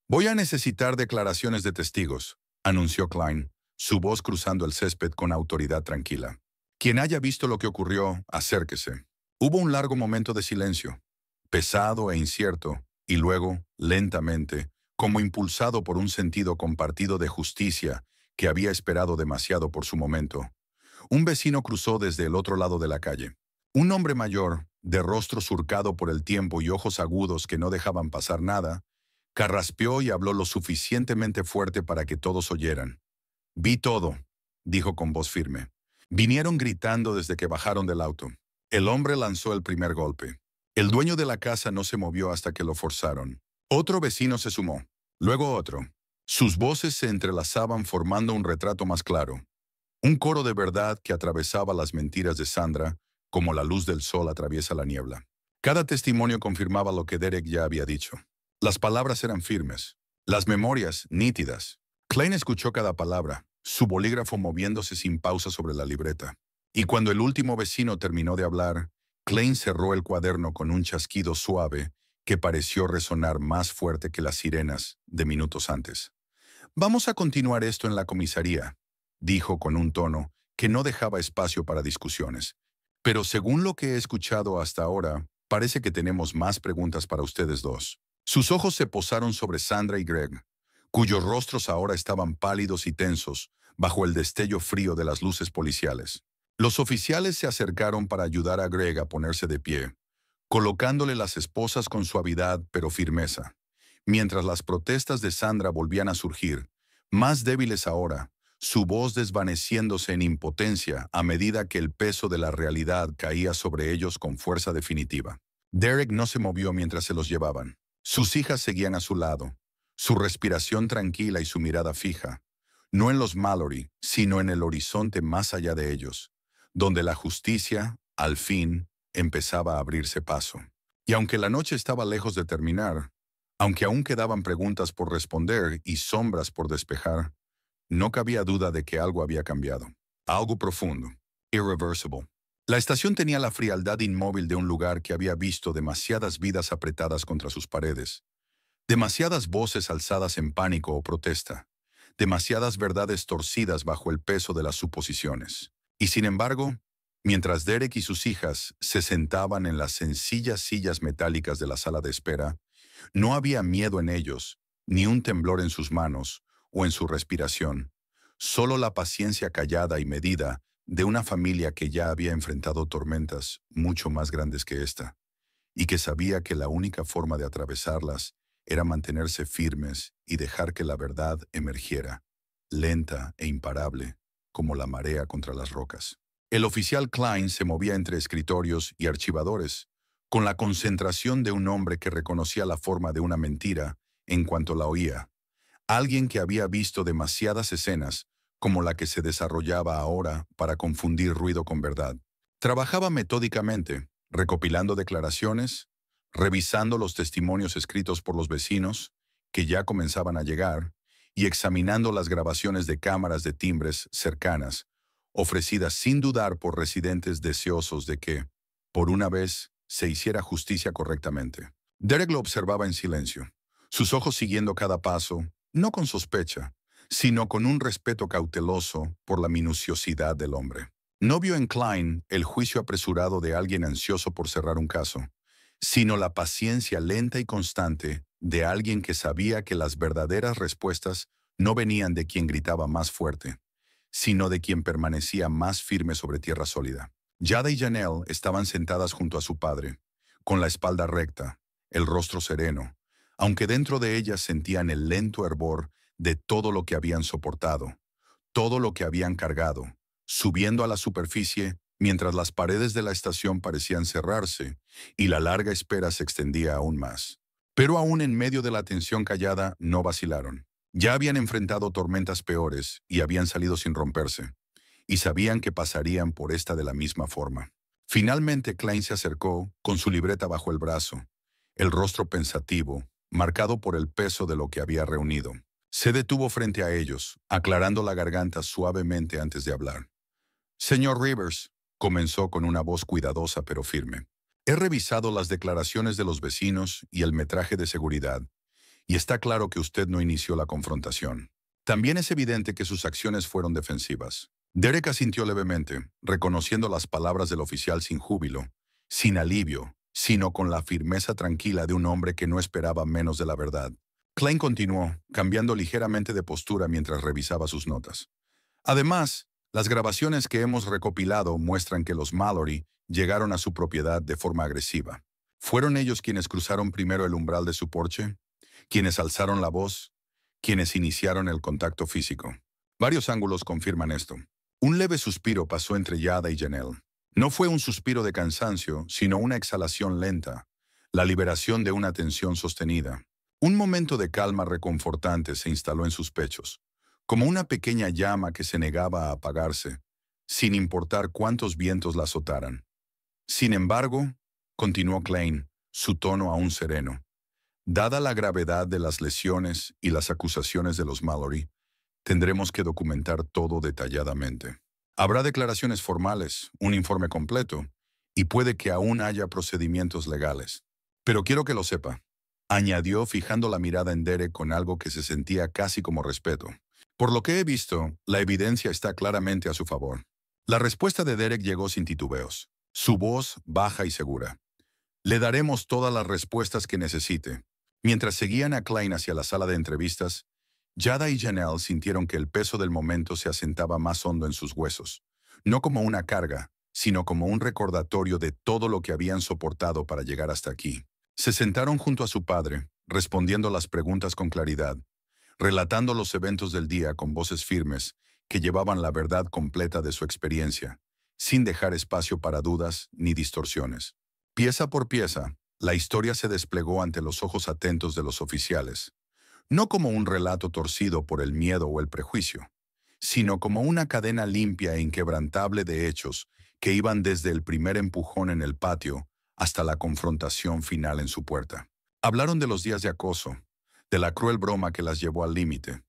«Voy a necesitar declaraciones de testigos», anunció Klein, su voz cruzando el césped con autoridad tranquila. «Quien haya visto lo que ocurrió, acérquese». Hubo un largo momento de silencio, pesado e incierto, y luego, lentamente, como impulsado por un sentido compartido de justicia que había esperado demasiado por su momento, un vecino cruzó desde el otro lado de la calle. Un hombre mayor, de rostro surcado por el tiempo y ojos agudos que no dejaban pasar nada, carraspeó y habló lo suficientemente fuerte para que todos oyeran. «Vi todo», dijo con voz firme. «Vinieron gritando desde que bajaron del auto». El hombre lanzó el primer golpe. El dueño de la casa no se movió hasta que lo forzaron. Otro vecino se sumó, luego otro. Sus voces se entrelazaban formando un retrato más claro. Un coro de verdad que atravesaba las mentiras de Sandra, como la luz del sol atraviesa la niebla. Cada testimonio confirmaba lo que Derek ya había dicho. Las palabras eran firmes, las memorias nítidas. Klein escuchó cada palabra, su bolígrafo moviéndose sin pausa sobre la libreta. Y cuando el último vecino terminó de hablar, Klein cerró el cuaderno con un chasquido suave que pareció resonar más fuerte que las sirenas de minutos antes. «Vamos a continuar esto en la comisaría», dijo con un tono que no dejaba espacio para discusiones. «Pero según lo que he escuchado hasta ahora, parece que tenemos más preguntas para ustedes dos». Sus ojos se posaron sobre Sandra y Greg, cuyos rostros ahora estaban pálidos y tensos, bajo el destello frío de las luces policiales. Los oficiales se acercaron para ayudar a Greg a ponerse de pie, colocándole las esposas con suavidad pero firmeza, mientras las protestas de Sandra volvían a surgir, más débiles ahora, su voz desvaneciéndose en impotencia a medida que el peso de la realidad caía sobre ellos con fuerza definitiva. Derek no se movió mientras se los llevaban. Sus hijas seguían a su lado, su respiración tranquila y su mirada fija, no en los Mallory, sino en el horizonte más allá de ellos, donde la justicia, al fin, empezaba a abrirse paso. Y aunque la noche estaba lejos de terminar, aunque aún quedaban preguntas por responder y sombras por despejar, no cabía duda de que algo había cambiado. Algo profundo, irreversible. La estación tenía la frialdad inmóvil de un lugar que había visto demasiadas vidas apretadas contra sus paredes, demasiadas voces alzadas en pánico o protesta, demasiadas verdades torcidas bajo el peso de las suposiciones. Y sin embargo, mientras Derek y sus hijas se sentaban en las sencillas sillas metálicas de la sala de espera, no había miedo en ellos, ni un temblor en sus manos o en su respiración, solo la paciencia callada y medida de una familia que ya había enfrentado tormentas mucho más grandes que esta, y que sabía que la única forma de atravesarlas era mantenerse firmes y dejar que la verdad emergiera, lenta e imparable, como la marea contra las rocas. El oficial Klein se movía entre escritorios y archivadores, con la concentración de un hombre que reconocía la forma de una mentira en cuanto la oía, alguien que había visto demasiadas escenas como la que se desarrollaba ahora para confundir ruido con verdad. Trabajaba metódicamente, recopilando declaraciones, revisando los testimonios escritos por los vecinos, que ya comenzaban a llegar, y examinando las grabaciones de cámaras de timbres cercanas, ofrecidas sin dudar por residentes deseosos de que, por una vez, se hiciera justicia correctamente. Derek lo observaba en silencio, sus ojos siguiendo cada paso, no con sospecha, sino con un respeto cauteloso por la minuciosidad del hombre. No vio en Klein el juicio apresurado de alguien ansioso por cerrar un caso, sino la paciencia lenta y constante de alguien que sabía que las verdaderas respuestas no venían de quien gritaba más fuerte, sino de quien permanecía más firme sobre tierra sólida. Jada y Janelle estaban sentadas junto a su padre, con la espalda recta, el rostro sereno, aunque dentro de ellas sentían el lento hervor de todo lo que habían soportado, todo lo que habían cargado, subiendo a la superficie mientras las paredes de la estación parecían cerrarse y la larga espera se extendía aún más. Pero aún en medio de la tensión callada no vacilaron. Ya habían enfrentado tormentas peores y habían salido sin romperse, y sabían que pasarían por esta de la misma forma. Finalmente Klein se acercó con su libreta bajo el brazo, el rostro pensativo, marcado por el peso de lo que había reunido. Se detuvo frente a ellos, aclarando la garganta suavemente antes de hablar. Señor Rivers, comenzó con una voz cuidadosa pero firme. He revisado las declaraciones de los vecinos y el metraje de seguridad, y está claro que usted no inició la confrontación. También es evidente que sus acciones fueron defensivas. Derek asintió levemente, reconociendo las palabras del oficial sin júbilo, sin alivio, sino con la firmeza tranquila de un hombre que no esperaba menos de la verdad. Klein continuó, cambiando ligeramente de postura mientras revisaba sus notas. Además, las grabaciones que hemos recopilado muestran que los Mallory llegaron a su propiedad de forma agresiva. ¿Fueron ellos quienes cruzaron primero el umbral de su porche? ¿Quienes alzaron la voz? ¿Quienes iniciaron el contacto físico? Varios ángulos confirman esto. Un leve suspiro pasó entre Jada y Janelle. No fue un suspiro de cansancio, sino una exhalación lenta, la liberación de una tensión sostenida. Un momento de calma reconfortante se instaló en sus pechos, como una pequeña llama que se negaba a apagarse, sin importar cuántos vientos la azotaran. Sin embargo, continuó Klein, su tono aún sereno, dada la gravedad de las lesiones y las acusaciones de los Mallory, tendremos que documentar todo detalladamente. Habrá declaraciones formales, un informe completo, y puede que aún haya procedimientos legales. Pero quiero que lo sepa, añadió fijando la mirada en Derek con algo que se sentía casi como respeto. Por lo que he visto, la evidencia está claramente a su favor. La respuesta de Derek llegó sin titubeos, su voz baja y segura. Le daremos todas las respuestas que necesite. Mientras seguían a Klein hacia la sala de entrevistas, Yada y Janelle sintieron que el peso del momento se asentaba más hondo en sus huesos, no como una carga, sino como un recordatorio de todo lo que habían soportado para llegar hasta aquí. Se sentaron junto a su padre, respondiendo las preguntas con claridad, relatando los eventos del día con voces firmes que llevaban la verdad completa de su experiencia, sin dejar espacio para dudas ni distorsiones. Pieza por pieza, la historia se desplegó ante los ojos atentos de los oficiales, no como un relato torcido por el miedo o el prejuicio, sino como una cadena limpia e inquebrantable de hechos que iban desde el primer empujón en el patio hasta la confrontación final en su puerta. Hablaron de los días de acoso, de la cruel broma que las llevó al límite,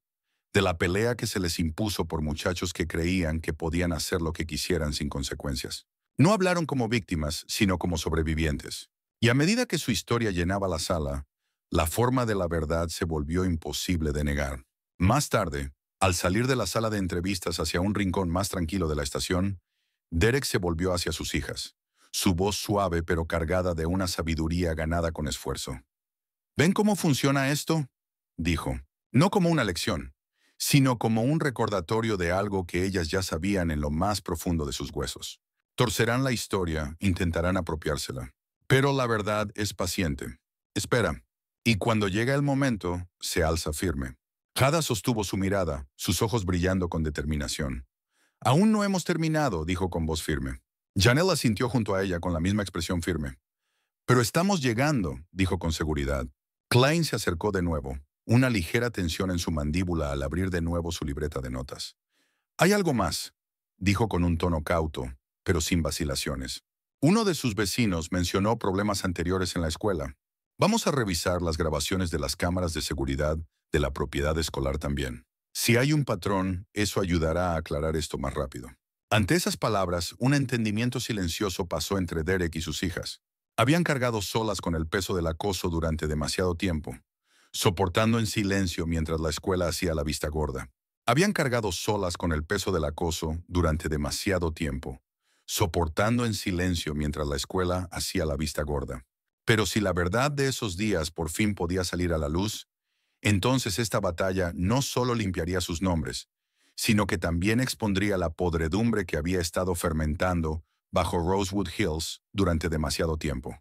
de la pelea que se les impuso por muchachos que creían que podían hacer lo que quisieran sin consecuencias. No hablaron como víctimas, sino como sobrevivientes. Y a medida que su historia llenaba la sala, la forma de la verdad se volvió imposible de negar. Más tarde, al salir de la sala de entrevistas hacia un rincón más tranquilo de la estación, Derek se volvió hacia sus hijas, su voz suave pero cargada de una sabiduría ganada con esfuerzo. ¿Ven cómo funciona esto?, dijo. No como una lección, sino como un recordatorio de algo que ellas ya sabían en lo más profundo de sus huesos. Torcerán la historia, intentarán apropiársela. Pero la verdad es paciente. Espera. Y cuando llega el momento, se alza firme. Jada sostuvo su mirada, sus ojos brillando con determinación. Aún no hemos terminado, dijo con voz firme. Janelle asintió junto a ella con la misma expresión firme. Pero estamos llegando, dijo con seguridad. Klein se acercó de nuevo, una ligera tensión en su mandíbula al abrir de nuevo su libreta de notas. Hay algo más, dijo con un tono cauto, pero sin vacilaciones. Uno de sus vecinos mencionó problemas anteriores en la escuela. Vamos a revisar las grabaciones de las cámaras de seguridad de la propiedad escolar también. Si hay un patrón, eso ayudará a aclarar esto más rápido. Ante esas palabras, un entendimiento silencioso pasó entre Derek y sus hijas. Habían cargado solas con el peso del acoso durante demasiado tiempo, soportando en silencio mientras la escuela hacía la vista gorda. Habían cargado solas con el peso del acoso durante demasiado tiempo, soportando en silencio mientras la escuela hacía la vista gorda. Pero si la verdad de esos días por fin podía salir a la luz, entonces esta batalla no solo limpiaría sus nombres, sino que también expondría la podredumbre que había estado fermentando bajo Rosewood Hills durante demasiado tiempo.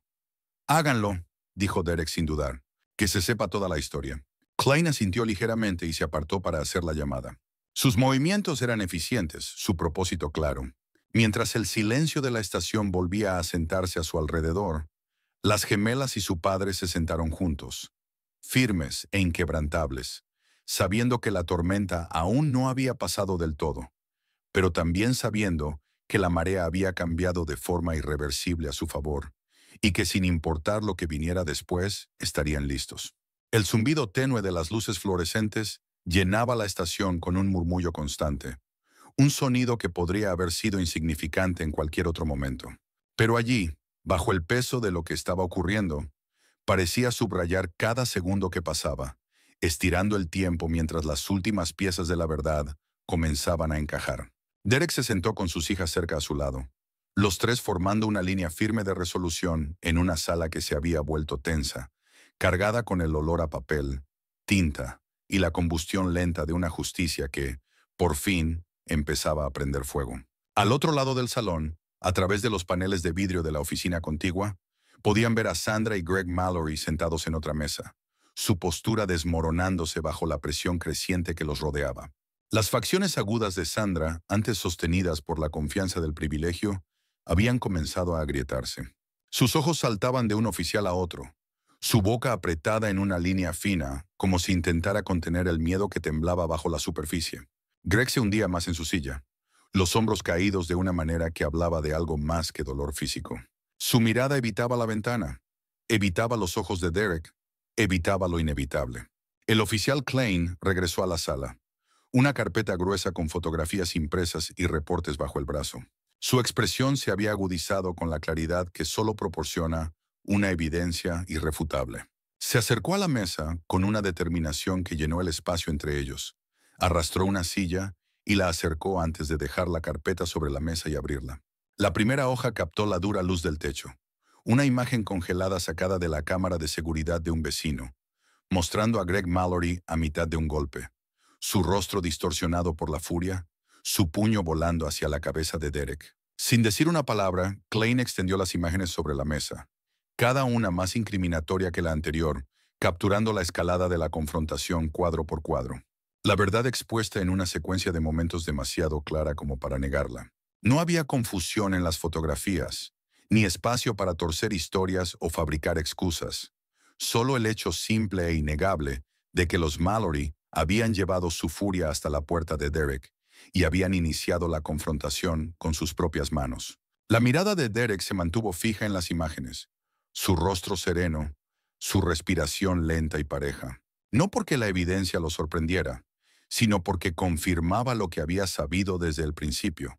Háganlo, dijo Derek sin dudar, que se sepa toda la historia. Klein asintió ligeramente y se apartó para hacer la llamada. Sus movimientos eran eficientes, su propósito claro. Mientras el silencio de la estación volvía a sentarse a su alrededor, las gemelas y su padre se sentaron juntos, firmes e inquebrantables, sabiendo que la tormenta aún no había pasado del todo, pero también sabiendo que la marea había cambiado de forma irreversible a su favor, y que sin importar lo que viniera después, estarían listos. El zumbido tenue de las luces fluorescentes llenaba la estación con un murmullo constante, un sonido que podría haber sido insignificante en cualquier otro momento. Pero allí, bajo el peso de lo que estaba ocurriendo, parecía subrayar cada segundo que pasaba, estirando el tiempo mientras las últimas piezas de la verdad comenzaban a encajar. Derek se sentó con sus hijas cerca a su lado, los tres formando una línea firme de resolución en una sala que se había vuelto tensa, cargada con el olor a papel, tinta y la combustión lenta de una justicia que, por fin, empezaba a prender fuego. Al otro lado del salón, a través de los paneles de vidrio de la oficina contigua, podían ver a Sandra y Greg Mallory sentados en otra mesa, su postura desmoronándose bajo la presión creciente que los rodeaba. Las facciones agudas de Sandra, antes sostenidas por la confianza del privilegio, habían comenzado a agrietarse. Sus ojos saltaban de un oficial a otro, su boca apretada en una línea fina, como si intentara contener el miedo que temblaba bajo la superficie. Greg se hundía más en su silla, los hombros caídos de una manera que hablaba de algo más que dolor físico. Su mirada evitaba la ventana, evitaba los ojos de Derek, evitaba lo inevitable. El oficial Klein regresó a la sala, una carpeta gruesa con fotografías impresas y reportes bajo el brazo. Su expresión se había agudizado con la claridad que solo proporciona una evidencia irrefutable. Se acercó a la mesa con una determinación que llenó el espacio entre ellos. Arrastró una silla y la acercó antes de dejar la carpeta sobre la mesa y abrirla. La primera hoja captó la dura luz del techo, una imagen congelada sacada de la cámara de seguridad de un vecino, mostrando a Greg Mallory a mitad de un golpe, su rostro distorsionado por la furia, su puño volando hacia la cabeza de Derek. Sin decir una palabra, Klein extendió las imágenes sobre la mesa, cada una más incriminatoria que la anterior, capturando la escalada de la confrontación cuadro por cuadro. La verdad expuesta en una secuencia de momentos demasiado clara como para negarla. No había confusión en las fotografías, ni espacio para torcer historias o fabricar excusas. Solo el hecho simple e innegable de que los Mallory habían llevado su furia hasta la puerta de Derek y habían iniciado la confrontación con sus propias manos. La mirada de Derek se mantuvo fija en las imágenes, su rostro sereno, su respiración lenta y pareja. No porque la evidencia lo sorprendiera, sino porque confirmaba lo que había sabido desde el principio,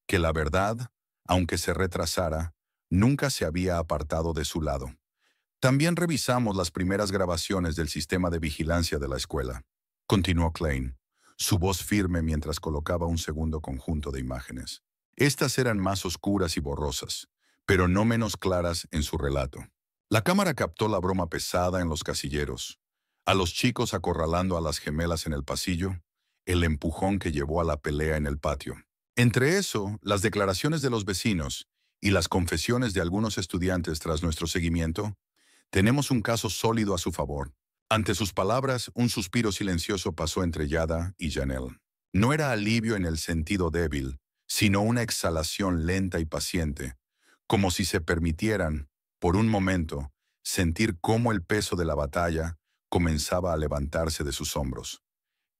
que la verdad, aunque se retrasara, nunca se había apartado de su lado. También revisamos las primeras grabaciones del sistema de vigilancia de la escuela, continuó Klein, su voz firme mientras colocaba un segundo conjunto de imágenes. Estas eran más oscuras y borrosas, pero no menos claras en su relato. La cámara captó la broma pesada en los casilleros, a los chicos acorralando a las gemelas en el pasillo, el empujón que llevó a la pelea en el patio. Entre eso, las declaraciones de los vecinos y las confesiones de algunos estudiantes tras nuestro seguimiento, tenemos un caso sólido a su favor. Ante sus palabras, un suspiro silencioso pasó entre Yada y Janelle. No era alivio en el sentido débil, sino una exhalación lenta y paciente, como si se permitieran, por un momento, sentir cómo el peso de la batalla comenzaba a levantarse de sus hombros.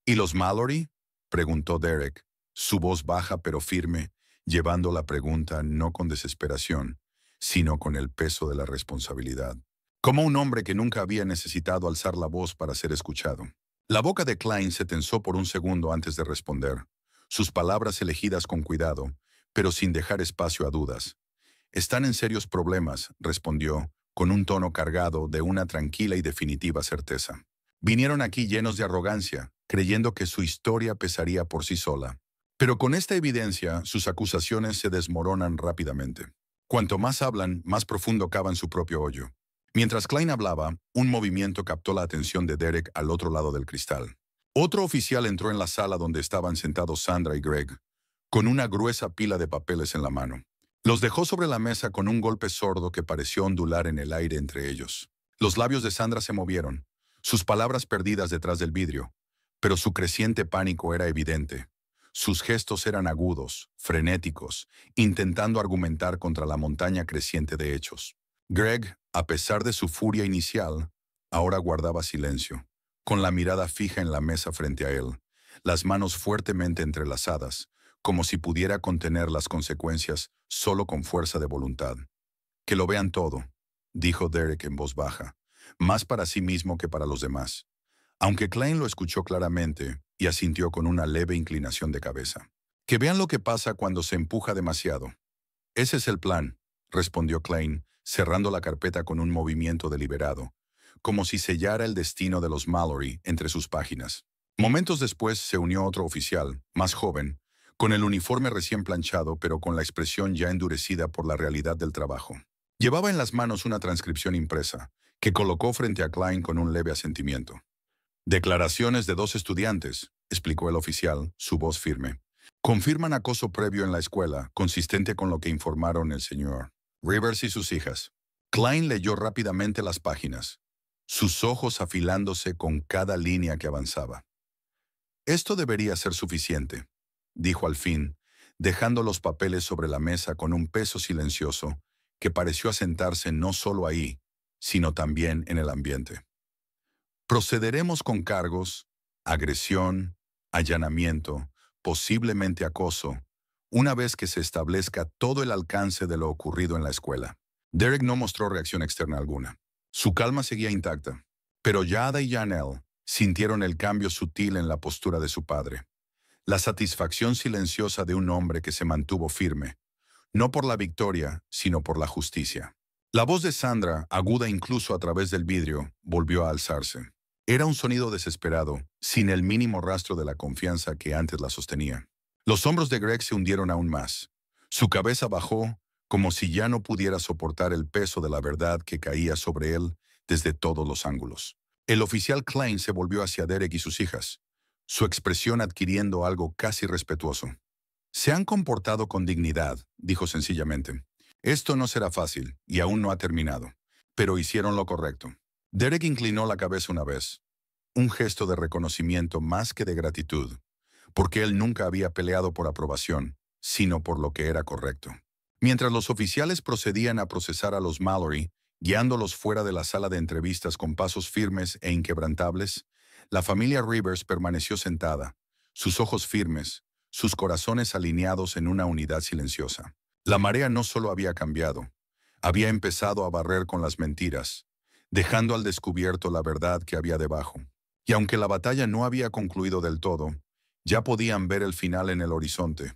¿Y los Mallory?, preguntó Derek, su voz baja pero firme, llevando la pregunta no con desesperación, sino con el peso de la responsabilidad. Como un hombre que nunca había necesitado alzar la voz para ser escuchado. La boca de Klein se tensó por un segundo antes de responder, sus palabras elegidas con cuidado, pero sin dejar espacio a dudas. «Están en serios problemas», respondió, con un tono cargado de una tranquila y definitiva certeza. Vinieron aquí llenos de arrogancia, creyendo que su historia pesaría por sí sola. Pero con esta evidencia, sus acusaciones se desmoronan rápidamente. Cuanto más hablan, más profundo cavan su propio hoyo. Mientras Klein hablaba, un movimiento captó la atención de Derek al otro lado del cristal. Otro oficial entró en la sala donde estaban sentados Sandra y Greg, con una gruesa pila de papeles en la mano. Los dejó sobre la mesa con un golpe sordo que pareció ondular en el aire entre ellos. Los labios de Sandra se movieron, sus palabras perdidas detrás del vidrio, pero su creciente pánico era evidente. Sus gestos eran agudos, frenéticos, intentando argumentar contra la montaña creciente de hechos. Greg, a pesar de su furia inicial, ahora guardaba silencio, con la mirada fija en la mesa frente a él, las manos fuertemente entrelazadas, como si pudiera contener las consecuencias solo con fuerza de voluntad. «Que lo vean todo», dijo Derek en voz baja, más para sí mismo que para los demás, aunque Klein lo escuchó claramente y asintió con una leve inclinación de cabeza. «Que vean lo que pasa cuando se empuja demasiado». «Ese es el plan», respondió Klein, cerrando la carpeta con un movimiento deliberado, como si sellara el destino de los Mallory entre sus páginas. Momentos después se unió otro oficial, más joven, con el uniforme recién planchado pero con la expresión ya endurecida por la realidad del trabajo. Llevaba en las manos una transcripción impresa, que colocó frente a Klein con un leve asentimiento. «Declaraciones de 2 estudiantes», explicó el oficial, su voz firme. «Confirman acoso previo en la escuela, consistente con lo que informaron el señor Rivers y sus hijas». Klein leyó rápidamente las páginas, sus ojos afilándose con cada línea que avanzaba. «Esto debería ser suficiente», dijo al fin, dejando los papeles sobre la mesa con un peso silencioso que pareció asentarse no solo ahí, sino también en el ambiente. «Procederemos con cargos, agresión, allanamiento, posiblemente acoso, una vez que se establezca todo el alcance de lo ocurrido en la escuela». Derek no mostró reacción externa alguna. Su calma seguía intacta, pero Yada y Janelle sintieron el cambio sutil en la postura de su padre. La satisfacción silenciosa de un hombre que se mantuvo firme, no por la victoria, sino por la justicia. La voz de Sandra, aguda incluso a través del vidrio, volvió a alzarse. Era un sonido desesperado, sin el mínimo rastro de la confianza que antes la sostenía. Los hombros de Greg se hundieron aún más. Su cabeza bajó, como si ya no pudiera soportar el peso de la verdad que caía sobre él desde todos los ángulos. El oficial Klein se volvió hacia Derek y sus hijas, su expresión adquiriendo algo casi respetuoso. Se han comportado con dignidad, dijo sencillamente. Esto no será fácil, y aún no ha terminado. Pero hicieron lo correcto. Derek inclinó la cabeza una vez, un gesto de reconocimiento más que de gratitud, porque él nunca había peleado por aprobación, sino por lo que era correcto. Mientras los oficiales procedían a procesar a los Mallory, guiándolos fuera de la sala de entrevistas con pasos firmes e inquebrantables, la familia Rivers permaneció sentada, sus ojos firmes, sus corazones alineados en una unidad silenciosa. La marea no solo había cambiado, había empezado a barrer con las mentiras, dejando al descubierto la verdad que había debajo. Y aunque la batalla no había concluido del todo, ya podían ver el final en el horizonte,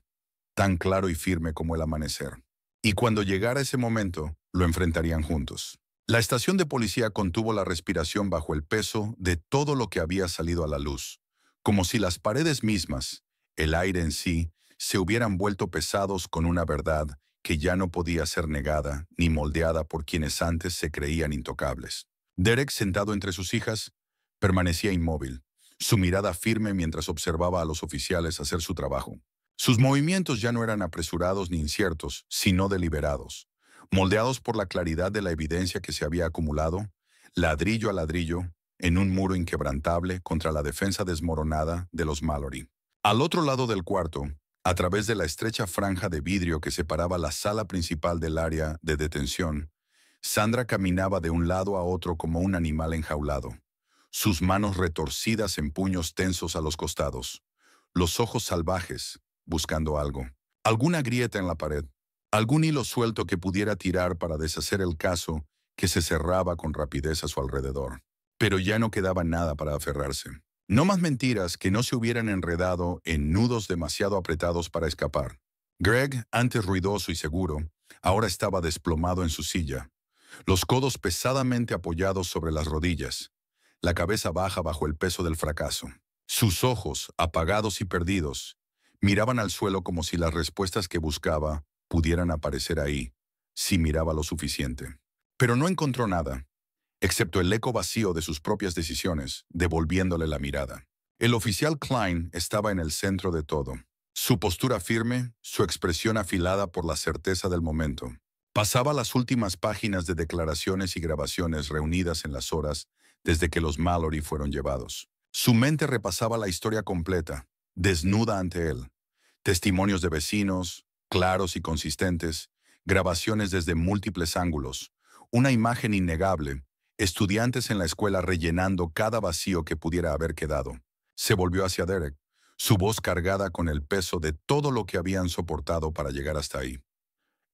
tan claro y firme como el amanecer. Y cuando llegara ese momento, lo enfrentarían juntos. La estación de policía contuvo la respiración bajo el peso de todo lo que había salido a la luz, como si las paredes mismas, el aire en sí, se hubieran vuelto pesados con una verdad que ya no podía ser negada ni moldeada por quienes antes se creían intocables. Derek, sentado entre sus hijas, permanecía inmóvil, su mirada firme mientras observaba a los oficiales hacer su trabajo. Sus movimientos ya no eran apresurados ni inciertos, sino deliberados, moldeados por la claridad de la evidencia que se había acumulado, ladrillo a ladrillo, en un muro inquebrantable contra la defensa desmoronada de los Mallory. Al otro lado del cuarto, a través de la estrecha franja de vidrio que separaba la sala principal del área de detención, Sandra caminaba de un lado a otro como un animal enjaulado, sus manos retorcidas en puños tensos a los costados, los ojos salvajes, buscando algo. Alguna grieta en la pared, algún hilo suelto que pudiera tirar para deshacer el caso que se cerraba con rapidez a su alrededor. Pero ya no quedaba nada para aferrarse. No más mentiras que no se hubieran enredado en nudos demasiado apretados para escapar. Greg, antes ruidoso y seguro, ahora estaba desplomado en su silla, los codos pesadamente apoyados sobre las rodillas, la cabeza baja bajo el peso del fracaso. Sus ojos, apagados y perdidos, miraban al suelo como si las respuestas que buscaba pudieran aparecer ahí, si miraba lo suficiente. Pero no encontró nada, excepto el eco vacío de sus propias decisiones, devolviéndole la mirada. El oficial Klein estaba en el centro de todo. Su postura firme, su expresión afilada por la certeza del momento. Pasaba las últimas páginas de declaraciones y grabaciones reunidas en las horas desde que los Mallory fueron llevados. Su mente repasaba la historia completa, desnuda ante él. Testimonios de vecinos, claros y consistentes, grabaciones desde múltiples ángulos, una imagen innegable, estudiantes en la escuela rellenando cada vacío que pudiera haber quedado. Se volvió hacia Derek, su voz cargada con el peso de todo lo que habían soportado para llegar hasta ahí.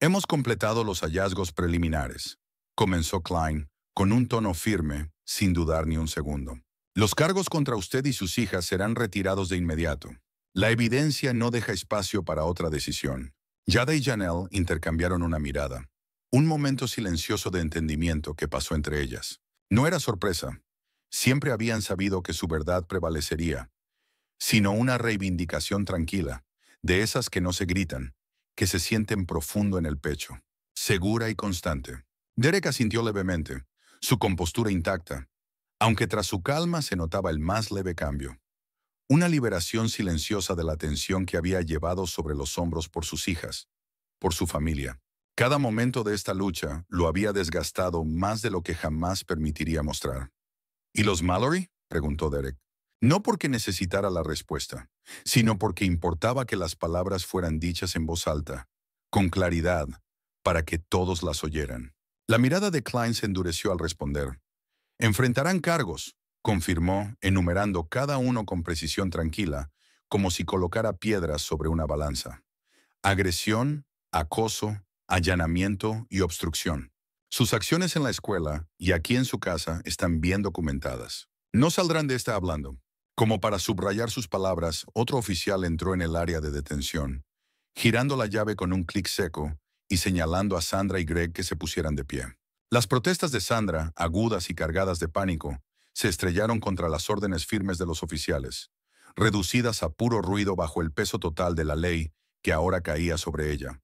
Hemos completado los hallazgos preliminares, comenzó Klein, con un tono firme, sin dudar ni un segundo. Los cargos contra usted y sus hijas serán retirados de inmediato. La evidencia no deja espacio para otra decisión. Yada y Janelle intercambiaron una mirada. Un momento silencioso de entendimiento que pasó entre ellas. No era sorpresa. Siempre habían sabido que su verdad prevalecería, sino una reivindicación tranquila, de esas que no se gritan, que se sienten profundo en el pecho, segura y constante. Derek asintió levemente, su compostura intacta, aunque tras su calma se notaba el más leve cambio. Una liberación silenciosa de la tensión que había llevado sobre los hombros por sus hijas, por su familia. Cada momento de esta lucha lo había desgastado más de lo que jamás permitiría mostrar. ¿Y los Mallory?, preguntó Derek. No porque necesitara la respuesta, sino porque importaba que las palabras fueran dichas en voz alta, con claridad, para que todos las oyeran. La mirada de Klein se endureció al responder. Enfrentarán cargos, confirmó, enumerando cada uno con precisión tranquila, como si colocara piedras sobre una balanza. Agresión, acoso, allanamiento y obstrucción. Sus acciones en la escuela y aquí en su casa están bien documentadas. No saldrán de esta hablando. Como para subrayar sus palabras, otro oficial entró en el área de detención, girando la llave con un clic seco y señalando a Sandra y Greg que se pusieran de pie. Las protestas de Sandra, agudas y cargadas de pánico, se estrellaron contra las órdenes firmes de los oficiales, reducidas a puro ruido bajo el peso total de la ley que ahora caía sobre ella.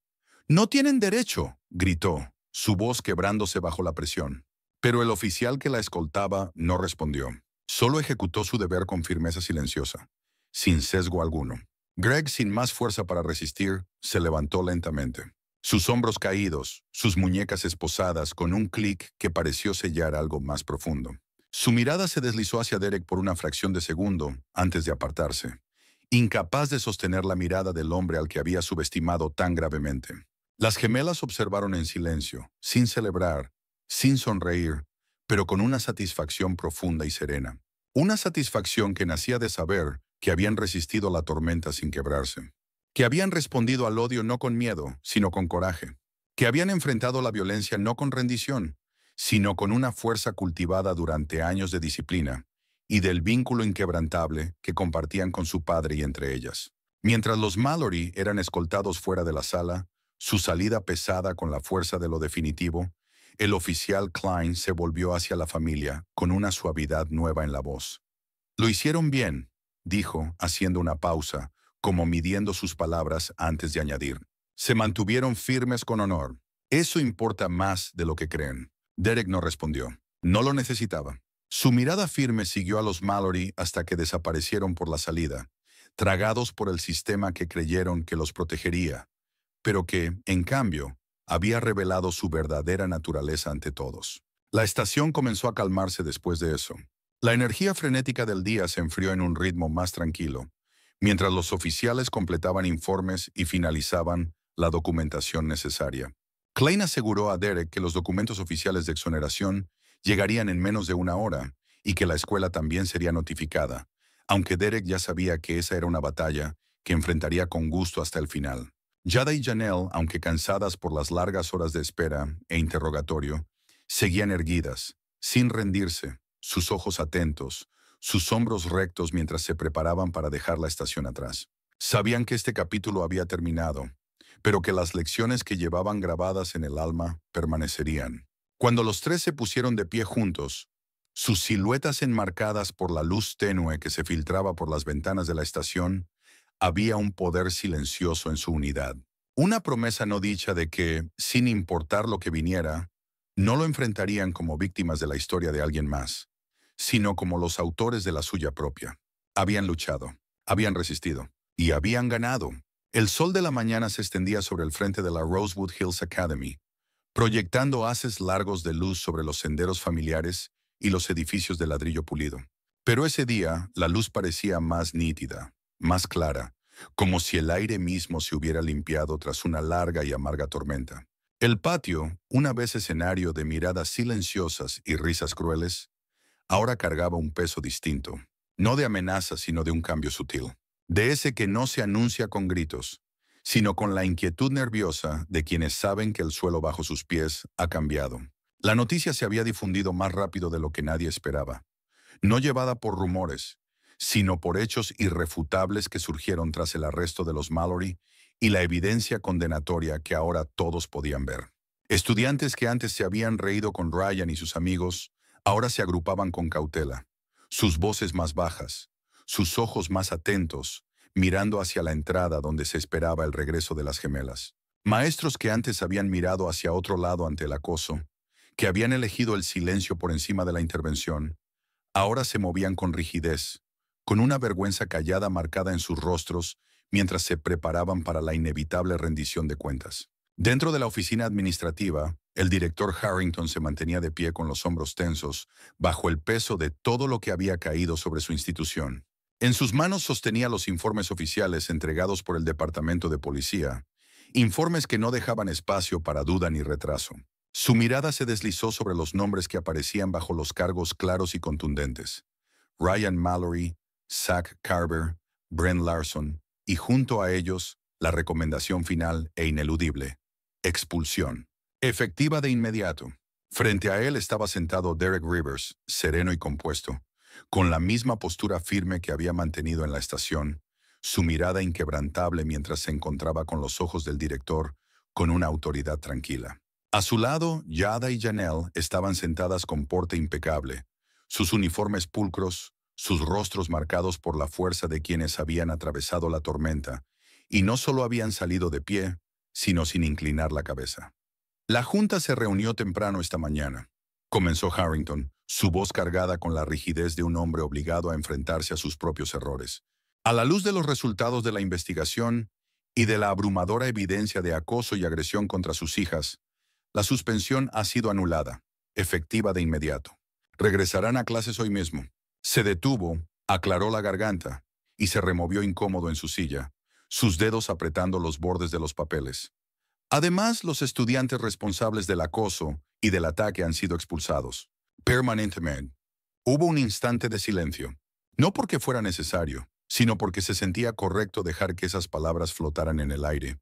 «¡No tienen derecho!», gritó, su voz quebrándose bajo la presión. Pero el oficial que la escoltaba no respondió. Solo ejecutó su deber con firmeza silenciosa, sin sesgo alguno. Greg, sin más fuerza para resistir, se levantó lentamente. Sus hombros caídos, sus muñecas esposadas con un clic que pareció sellar algo más profundo. Su mirada se deslizó hacia Derek por una fracción de segundo antes de apartarse, incapaz de sostener la mirada del hombre al que había subestimado tan gravemente. Las gemelas observaron en silencio, sin celebrar, sin sonreír, pero con una satisfacción profunda y serena. Una satisfacción que nacía de saber que habían resistido la tormenta sin quebrarse, que habían respondido al odio no con miedo, sino con coraje, que habían enfrentado la violencia no con rendición, sino con una fuerza cultivada durante años de disciplina y del vínculo inquebrantable que compartían con su padre y entre ellas. Mientras los Mallory eran escoltados fuera de la sala, su salida pesada con la fuerza de lo definitivo, el oficial Klein se volvió hacia la familia con una suavidad nueva en la voz. «Lo hicieron bien», dijo, haciendo una pausa, como midiendo sus palabras antes de añadir. «Se mantuvieron firmes con honor. Eso importa más de lo que creen». Derek no respondió. No lo necesitaba. Su mirada firme siguió a los Mallory hasta que desaparecieron por la salida, tragados por el sistema que creyeron que los protegería, pero que, en cambio, había revelado su verdadera naturaleza ante todos. La estación comenzó a calmarse después de eso. La energía frenética del día se enfrió en un ritmo más tranquilo, mientras los oficiales completaban informes y finalizaban la documentación necesaria. Klein aseguró a Derek que los documentos oficiales de exoneración llegarían en menos de una hora y que la escuela también sería notificada, aunque Derek ya sabía que esa era una batalla que enfrentaría con gusto hasta el final. Jada y Janelle, aunque cansadas por las largas horas de espera e interrogatorio, seguían erguidas, sin rendirse, sus ojos atentos, sus hombros rectos mientras se preparaban para dejar la estación atrás. Sabían que este capítulo había terminado, pero que las lecciones que llevaban grabadas en el alma permanecerían. Cuando los tres se pusieron de pie juntos, sus siluetas enmarcadas por la luz tenue que se filtraba por las ventanas de la estación, había un poder silencioso en su unidad. Una promesa no dicha de que, sin importar lo que viniera, no lo enfrentarían como víctimas de la historia de alguien más, sino como los autores de la suya propia. Habían luchado, habían resistido, y habían ganado. El sol de la mañana se extendía sobre el frente de la Rosewood Hills Academy, proyectando haces largos de luz sobre los senderos familiares y los edificios de ladrillo pulido. Pero ese día, la luz parecía más nítida, más clara, como si el aire mismo se hubiera limpiado tras una larga y amarga tormenta. El patio, una vez escenario de miradas silenciosas y risas crueles, ahora cargaba un peso distinto, no de amenaza sino de un cambio sutil. De ese que no se anuncia con gritos, sino con la inquietud nerviosa de quienes saben que el suelo bajo sus pies ha cambiado. La noticia se había difundido más rápido de lo que nadie esperaba, no llevada por rumores, sino por hechos irrefutables que surgieron tras el arresto de los Mallory y la evidencia condenatoria que ahora todos podían ver. Estudiantes que antes se habían reído con Ryan y sus amigos, ahora se agrupaban con cautela, sus voces más bajas, sus ojos más atentos, mirando hacia la entrada donde se esperaba el regreso de las gemelas. Maestros que antes habían mirado hacia otro lado ante el acoso, que habían elegido el silencio por encima de la intervención, ahora se movían con rigidez, con una vergüenza callada marcada en sus rostros mientras se preparaban para la inevitable rendición de cuentas. Dentro de la oficina administrativa, el director Harrington se mantenía de pie con los hombros tensos, bajo el peso de todo lo que había caído sobre su institución. En sus manos sostenía los informes oficiales entregados por el Departamento de Policía, informes que no dejaban espacio para duda ni retraso. Su mirada se deslizó sobre los nombres que aparecían bajo los cargos claros y contundentes. Ryan Mallory, Zach Carver, Brent Larson, y junto a ellos, la recomendación final e ineludible: expulsión. Efectiva de inmediato. Frente a él estaba sentado Derek Rivers, sereno y compuesto, con la misma postura firme que había mantenido en la estación, su mirada inquebrantable mientras se encontraba con los ojos del director, con una autoridad tranquila. A su lado, Jada y Janelle estaban sentadas con porte impecable, sus uniformes pulcros, sus rostros marcados por la fuerza de quienes habían atravesado la tormenta, y no solo habían salido de pie, sino sin inclinar la cabeza. La junta se reunió temprano esta mañana, comenzó Harrington, su voz cargada con la rigidez de un hombre obligado a enfrentarse a sus propios errores. A la luz de los resultados de la investigación y de la abrumadora evidencia de acoso y agresión contra sus hijas, la suspensión ha sido anulada, efectiva de inmediato. Regresarán a clases hoy mismo. Se detuvo, aclaró la garganta y se removió incómodo en su silla, sus dedos apretando los bordes de los papeles. Además, los estudiantes responsables del acoso y del ataque han sido expulsados, permanentemente. Hubo un instante de silencio, no porque fuera necesario, sino porque se sentía correcto dejar que esas palabras flotaran en el aire,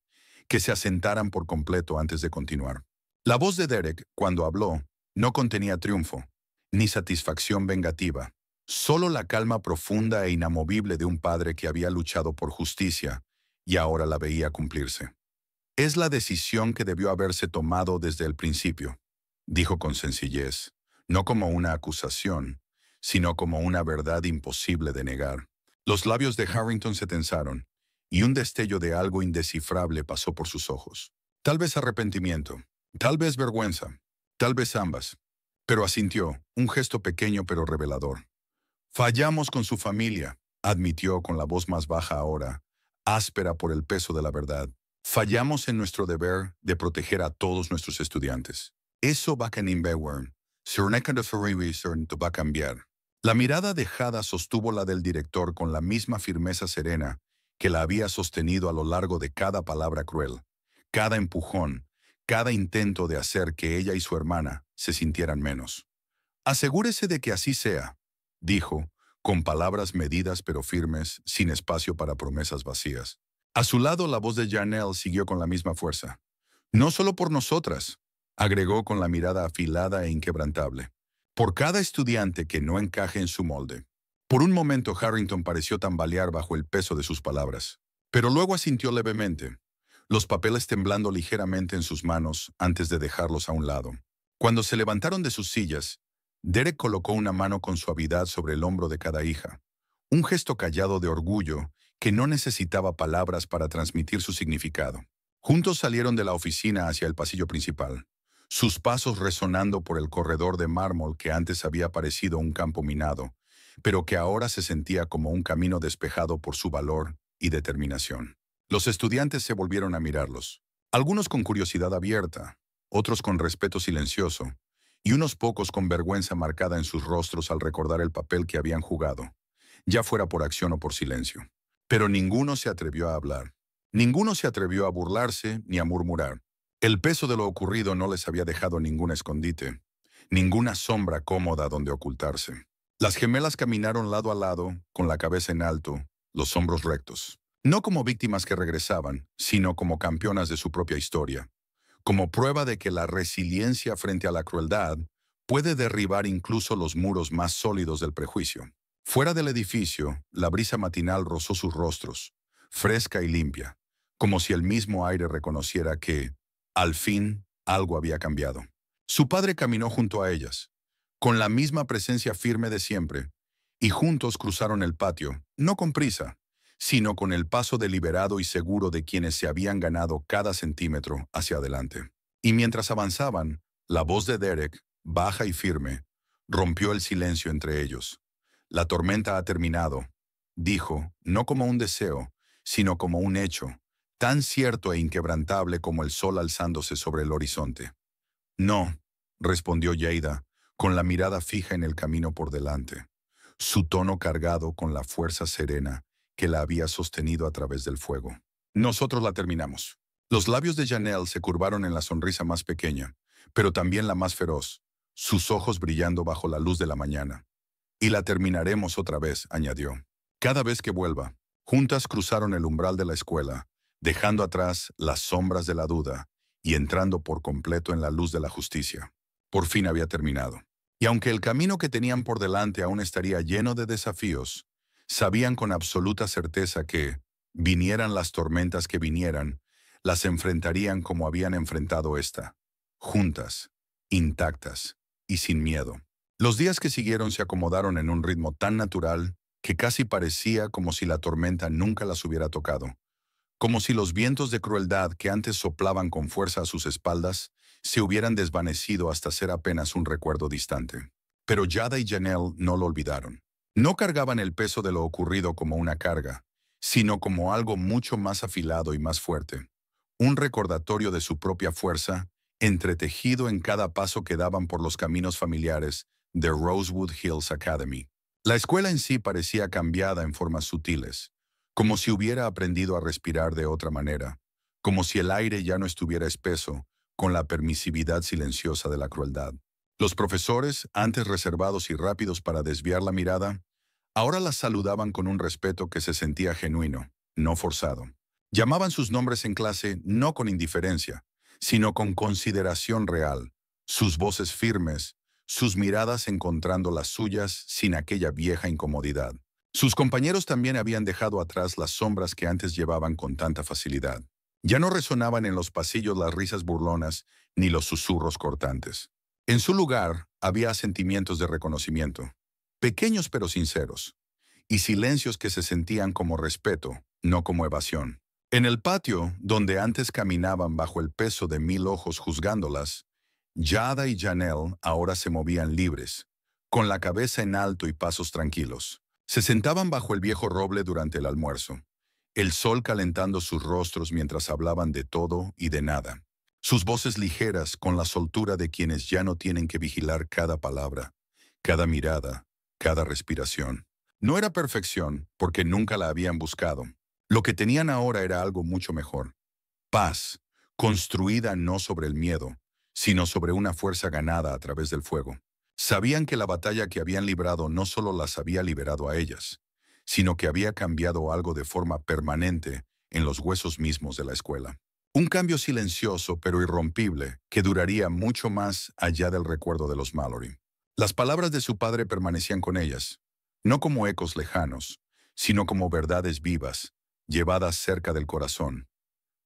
que se asentaran por completo antes de continuar. La voz de Derek, cuando habló, no contenía triunfo, ni satisfacción vengativa, solo la calma profunda e inamovible de un padre que había luchado por justicia y ahora la veía cumplirse. Es la decisión que debió haberse tomado desde el principio, dijo con sencillez, no como una acusación, sino como una verdad imposible de negar. Los labios de Harrington se tensaron, y un destello de algo indescifrable pasó por sus ojos. Tal vez arrepentimiento, tal vez vergüenza, tal vez ambas. Pero asintió, un gesto pequeño pero revelador. Fallamos con su familia, admitió con la voz más baja ahora, áspera por el peso de la verdad. Fallamos en nuestro deber de proteger a todos nuestros estudiantes. Eso va a cambiar. La mirada dejada sostuvo la del director con la misma firmeza serena que la había sostenido a lo largo de cada palabra cruel, cada empujón, cada intento de hacer que ella y su hermana se sintieran menos. Asegúrese de que así sea, dijo, con palabras medidas pero firmes, sin espacio para promesas vacías. A su lado la voz de Janelle siguió con la misma fuerza. No solo por nosotras, agregó con la mirada afilada e inquebrantable. Por cada estudiante que no encaje en su molde. Por un momento Harrington pareció tambalear bajo el peso de sus palabras, pero luego asintió levemente, los papeles temblando ligeramente en sus manos antes de dejarlos a un lado. Cuando se levantaron de sus sillas, Derek colocó una mano con suavidad sobre el hombro de cada hija, un gesto callado de orgullo que no necesitaba palabras para transmitir su significado. Juntos salieron de la oficina hacia el pasillo principal, sus pasos resonando por el corredor de mármol que antes había parecido un campo minado, pero que ahora se sentía como un camino despejado por su valor y determinación. Los estudiantes se volvieron a mirarlos, algunos con curiosidad abierta, otros con respeto silencioso, y unos pocos con vergüenza marcada en sus rostros al recordar el papel que habían jugado, ya fuera por acción o por silencio. Pero ninguno se atrevió a hablar. Ninguno se atrevió a burlarse ni a murmurar. El peso de lo ocurrido no les había dejado ningún escondite, ninguna sombra cómoda donde ocultarse. Las gemelas caminaron lado a lado, con la cabeza en alto, los hombros rectos. No como víctimas que regresaban, sino como campeonas de su propia historia. Como prueba de que la resiliencia frente a la crueldad puede derribar incluso los muros más sólidos del prejuicio. Fuera del edificio, la brisa matinal rozó sus rostros, fresca y limpia, como si el mismo aire reconociera que, al fin, algo había cambiado. Su padre caminó junto a ellas, con la misma presencia firme de siempre, y juntos cruzaron el patio, no con prisa, sino con el paso deliberado y seguro de quienes se habían ganado cada centímetro hacia adelante. Y mientras avanzaban, la voz de Derek, baja y firme, rompió el silencio entre ellos. La tormenta ha terminado, dijo, no como un deseo, sino como un hecho, tan cierto e inquebrantable como el sol alzándose sobre el horizonte. No, respondió Jada, con la mirada fija en el camino por delante, su tono cargado con la fuerza serena que la había sostenido a través del fuego. Nosotros la terminamos. Los labios de Janelle se curvaron en la sonrisa más pequeña, pero también la más feroz, sus ojos brillando bajo la luz de la mañana. Y la terminaremos otra vez, añadió. Cada vez que vuelva. Juntas cruzaron el umbral de la escuela, dejando atrás las sombras de la duda y entrando por completo en la luz de la justicia. Por fin había terminado. Y aunque el camino que tenían por delante aún estaría lleno de desafíos, sabían con absoluta certeza que, vinieran las tormentas que vinieran, las enfrentarían como habían enfrentado esta, juntas, intactas y sin miedo. Los días que siguieron se acomodaron en un ritmo tan natural que casi parecía como si la tormenta nunca las hubiera tocado, como si los vientos de crueldad que antes soplaban con fuerza a sus espaldas se hubieran desvanecido hasta ser apenas un recuerdo distante. Pero Jada y Janelle no lo olvidaron. No cargaban el peso de lo ocurrido como una carga, sino como algo mucho más afilado y más fuerte. Un recordatorio de su propia fuerza, entretejido en cada paso que daban por los caminos familiares de Rosewood Hills Academy. La escuela en sí parecía cambiada en formas sutiles, como si hubiera aprendido a respirar de otra manera, como si el aire ya no estuviera espeso, con la permisividad silenciosa de la crueldad. Los profesores, antes reservados y rápidos para desviar la mirada, ahora las saludaban con un respeto que se sentía genuino, no forzado. Llamaban sus nombres en clase no con indiferencia, sino con consideración real, sus voces firmes, sus miradas encontrando las suyas sin aquella vieja incomodidad. Sus compañeros también habían dejado atrás las sombras que antes llevaban con tanta facilidad. Ya no resonaban en los pasillos las risas burlonas ni los susurros cortantes. En su lugar había sentimientos de reconocimiento, pequeños pero sinceros, y silencios que se sentían como respeto, no como evasión. En el patio, donde antes caminaban bajo el peso de 1000 ojos juzgándolas, Yada y Janelle ahora se movían libres, con la cabeza en alto y pasos tranquilos. Se sentaban bajo el viejo roble durante el almuerzo, el sol calentando sus rostros mientras hablaban de todo y de nada. Sus voces ligeras con la soltura de quienes ya no tienen que vigilar cada palabra, cada mirada, cada respiración. No era perfección, porque nunca la habían buscado. Lo que tenían ahora era algo mucho mejor. Paz, construida no sobre el miedo, sino sobre una fuerza ganada a través del fuego. Sabían que la batalla que habían librado no solo las había liberado a ellas, sino que había cambiado algo de forma permanente en los huesos mismos de la escuela. Un cambio silencioso pero irrompible que duraría mucho más allá del recuerdo de los Mallory. Las palabras de su padre permanecían con ellas, no como ecos lejanos, sino como verdades vivas, llevadas cerca del corazón.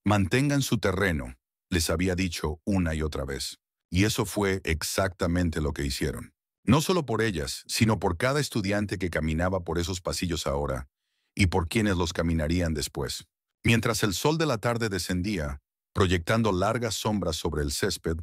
Mantengan su terreno, les había dicho una y otra vez. Y eso fue exactamente lo que hicieron. No solo por ellas, sino por cada estudiante que caminaba por esos pasillos ahora, y por quienes los caminarían después. Mientras el sol de la tarde descendía, proyectando largas sombras sobre el césped,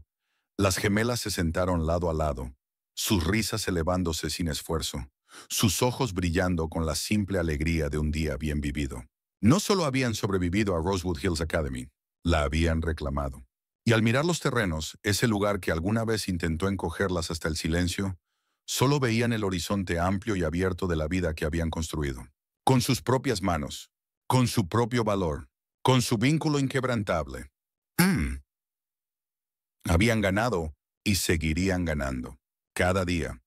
las gemelas se sentaron lado a lado, sus risas elevándose sin esfuerzo, sus ojos brillando con la simple alegría de un día bien vivido. No solo habían sobrevivido a Rosewood Hills Academy, la habían reclamado. Y al mirar los terrenos, ese lugar que alguna vez intentó encogerlas hasta el silencio, solo veían el horizonte amplio y abierto de la vida que habían construido. Con sus propias manos, con su propio valor, con su vínculo inquebrantable. Habían ganado y seguirían ganando. Cada día.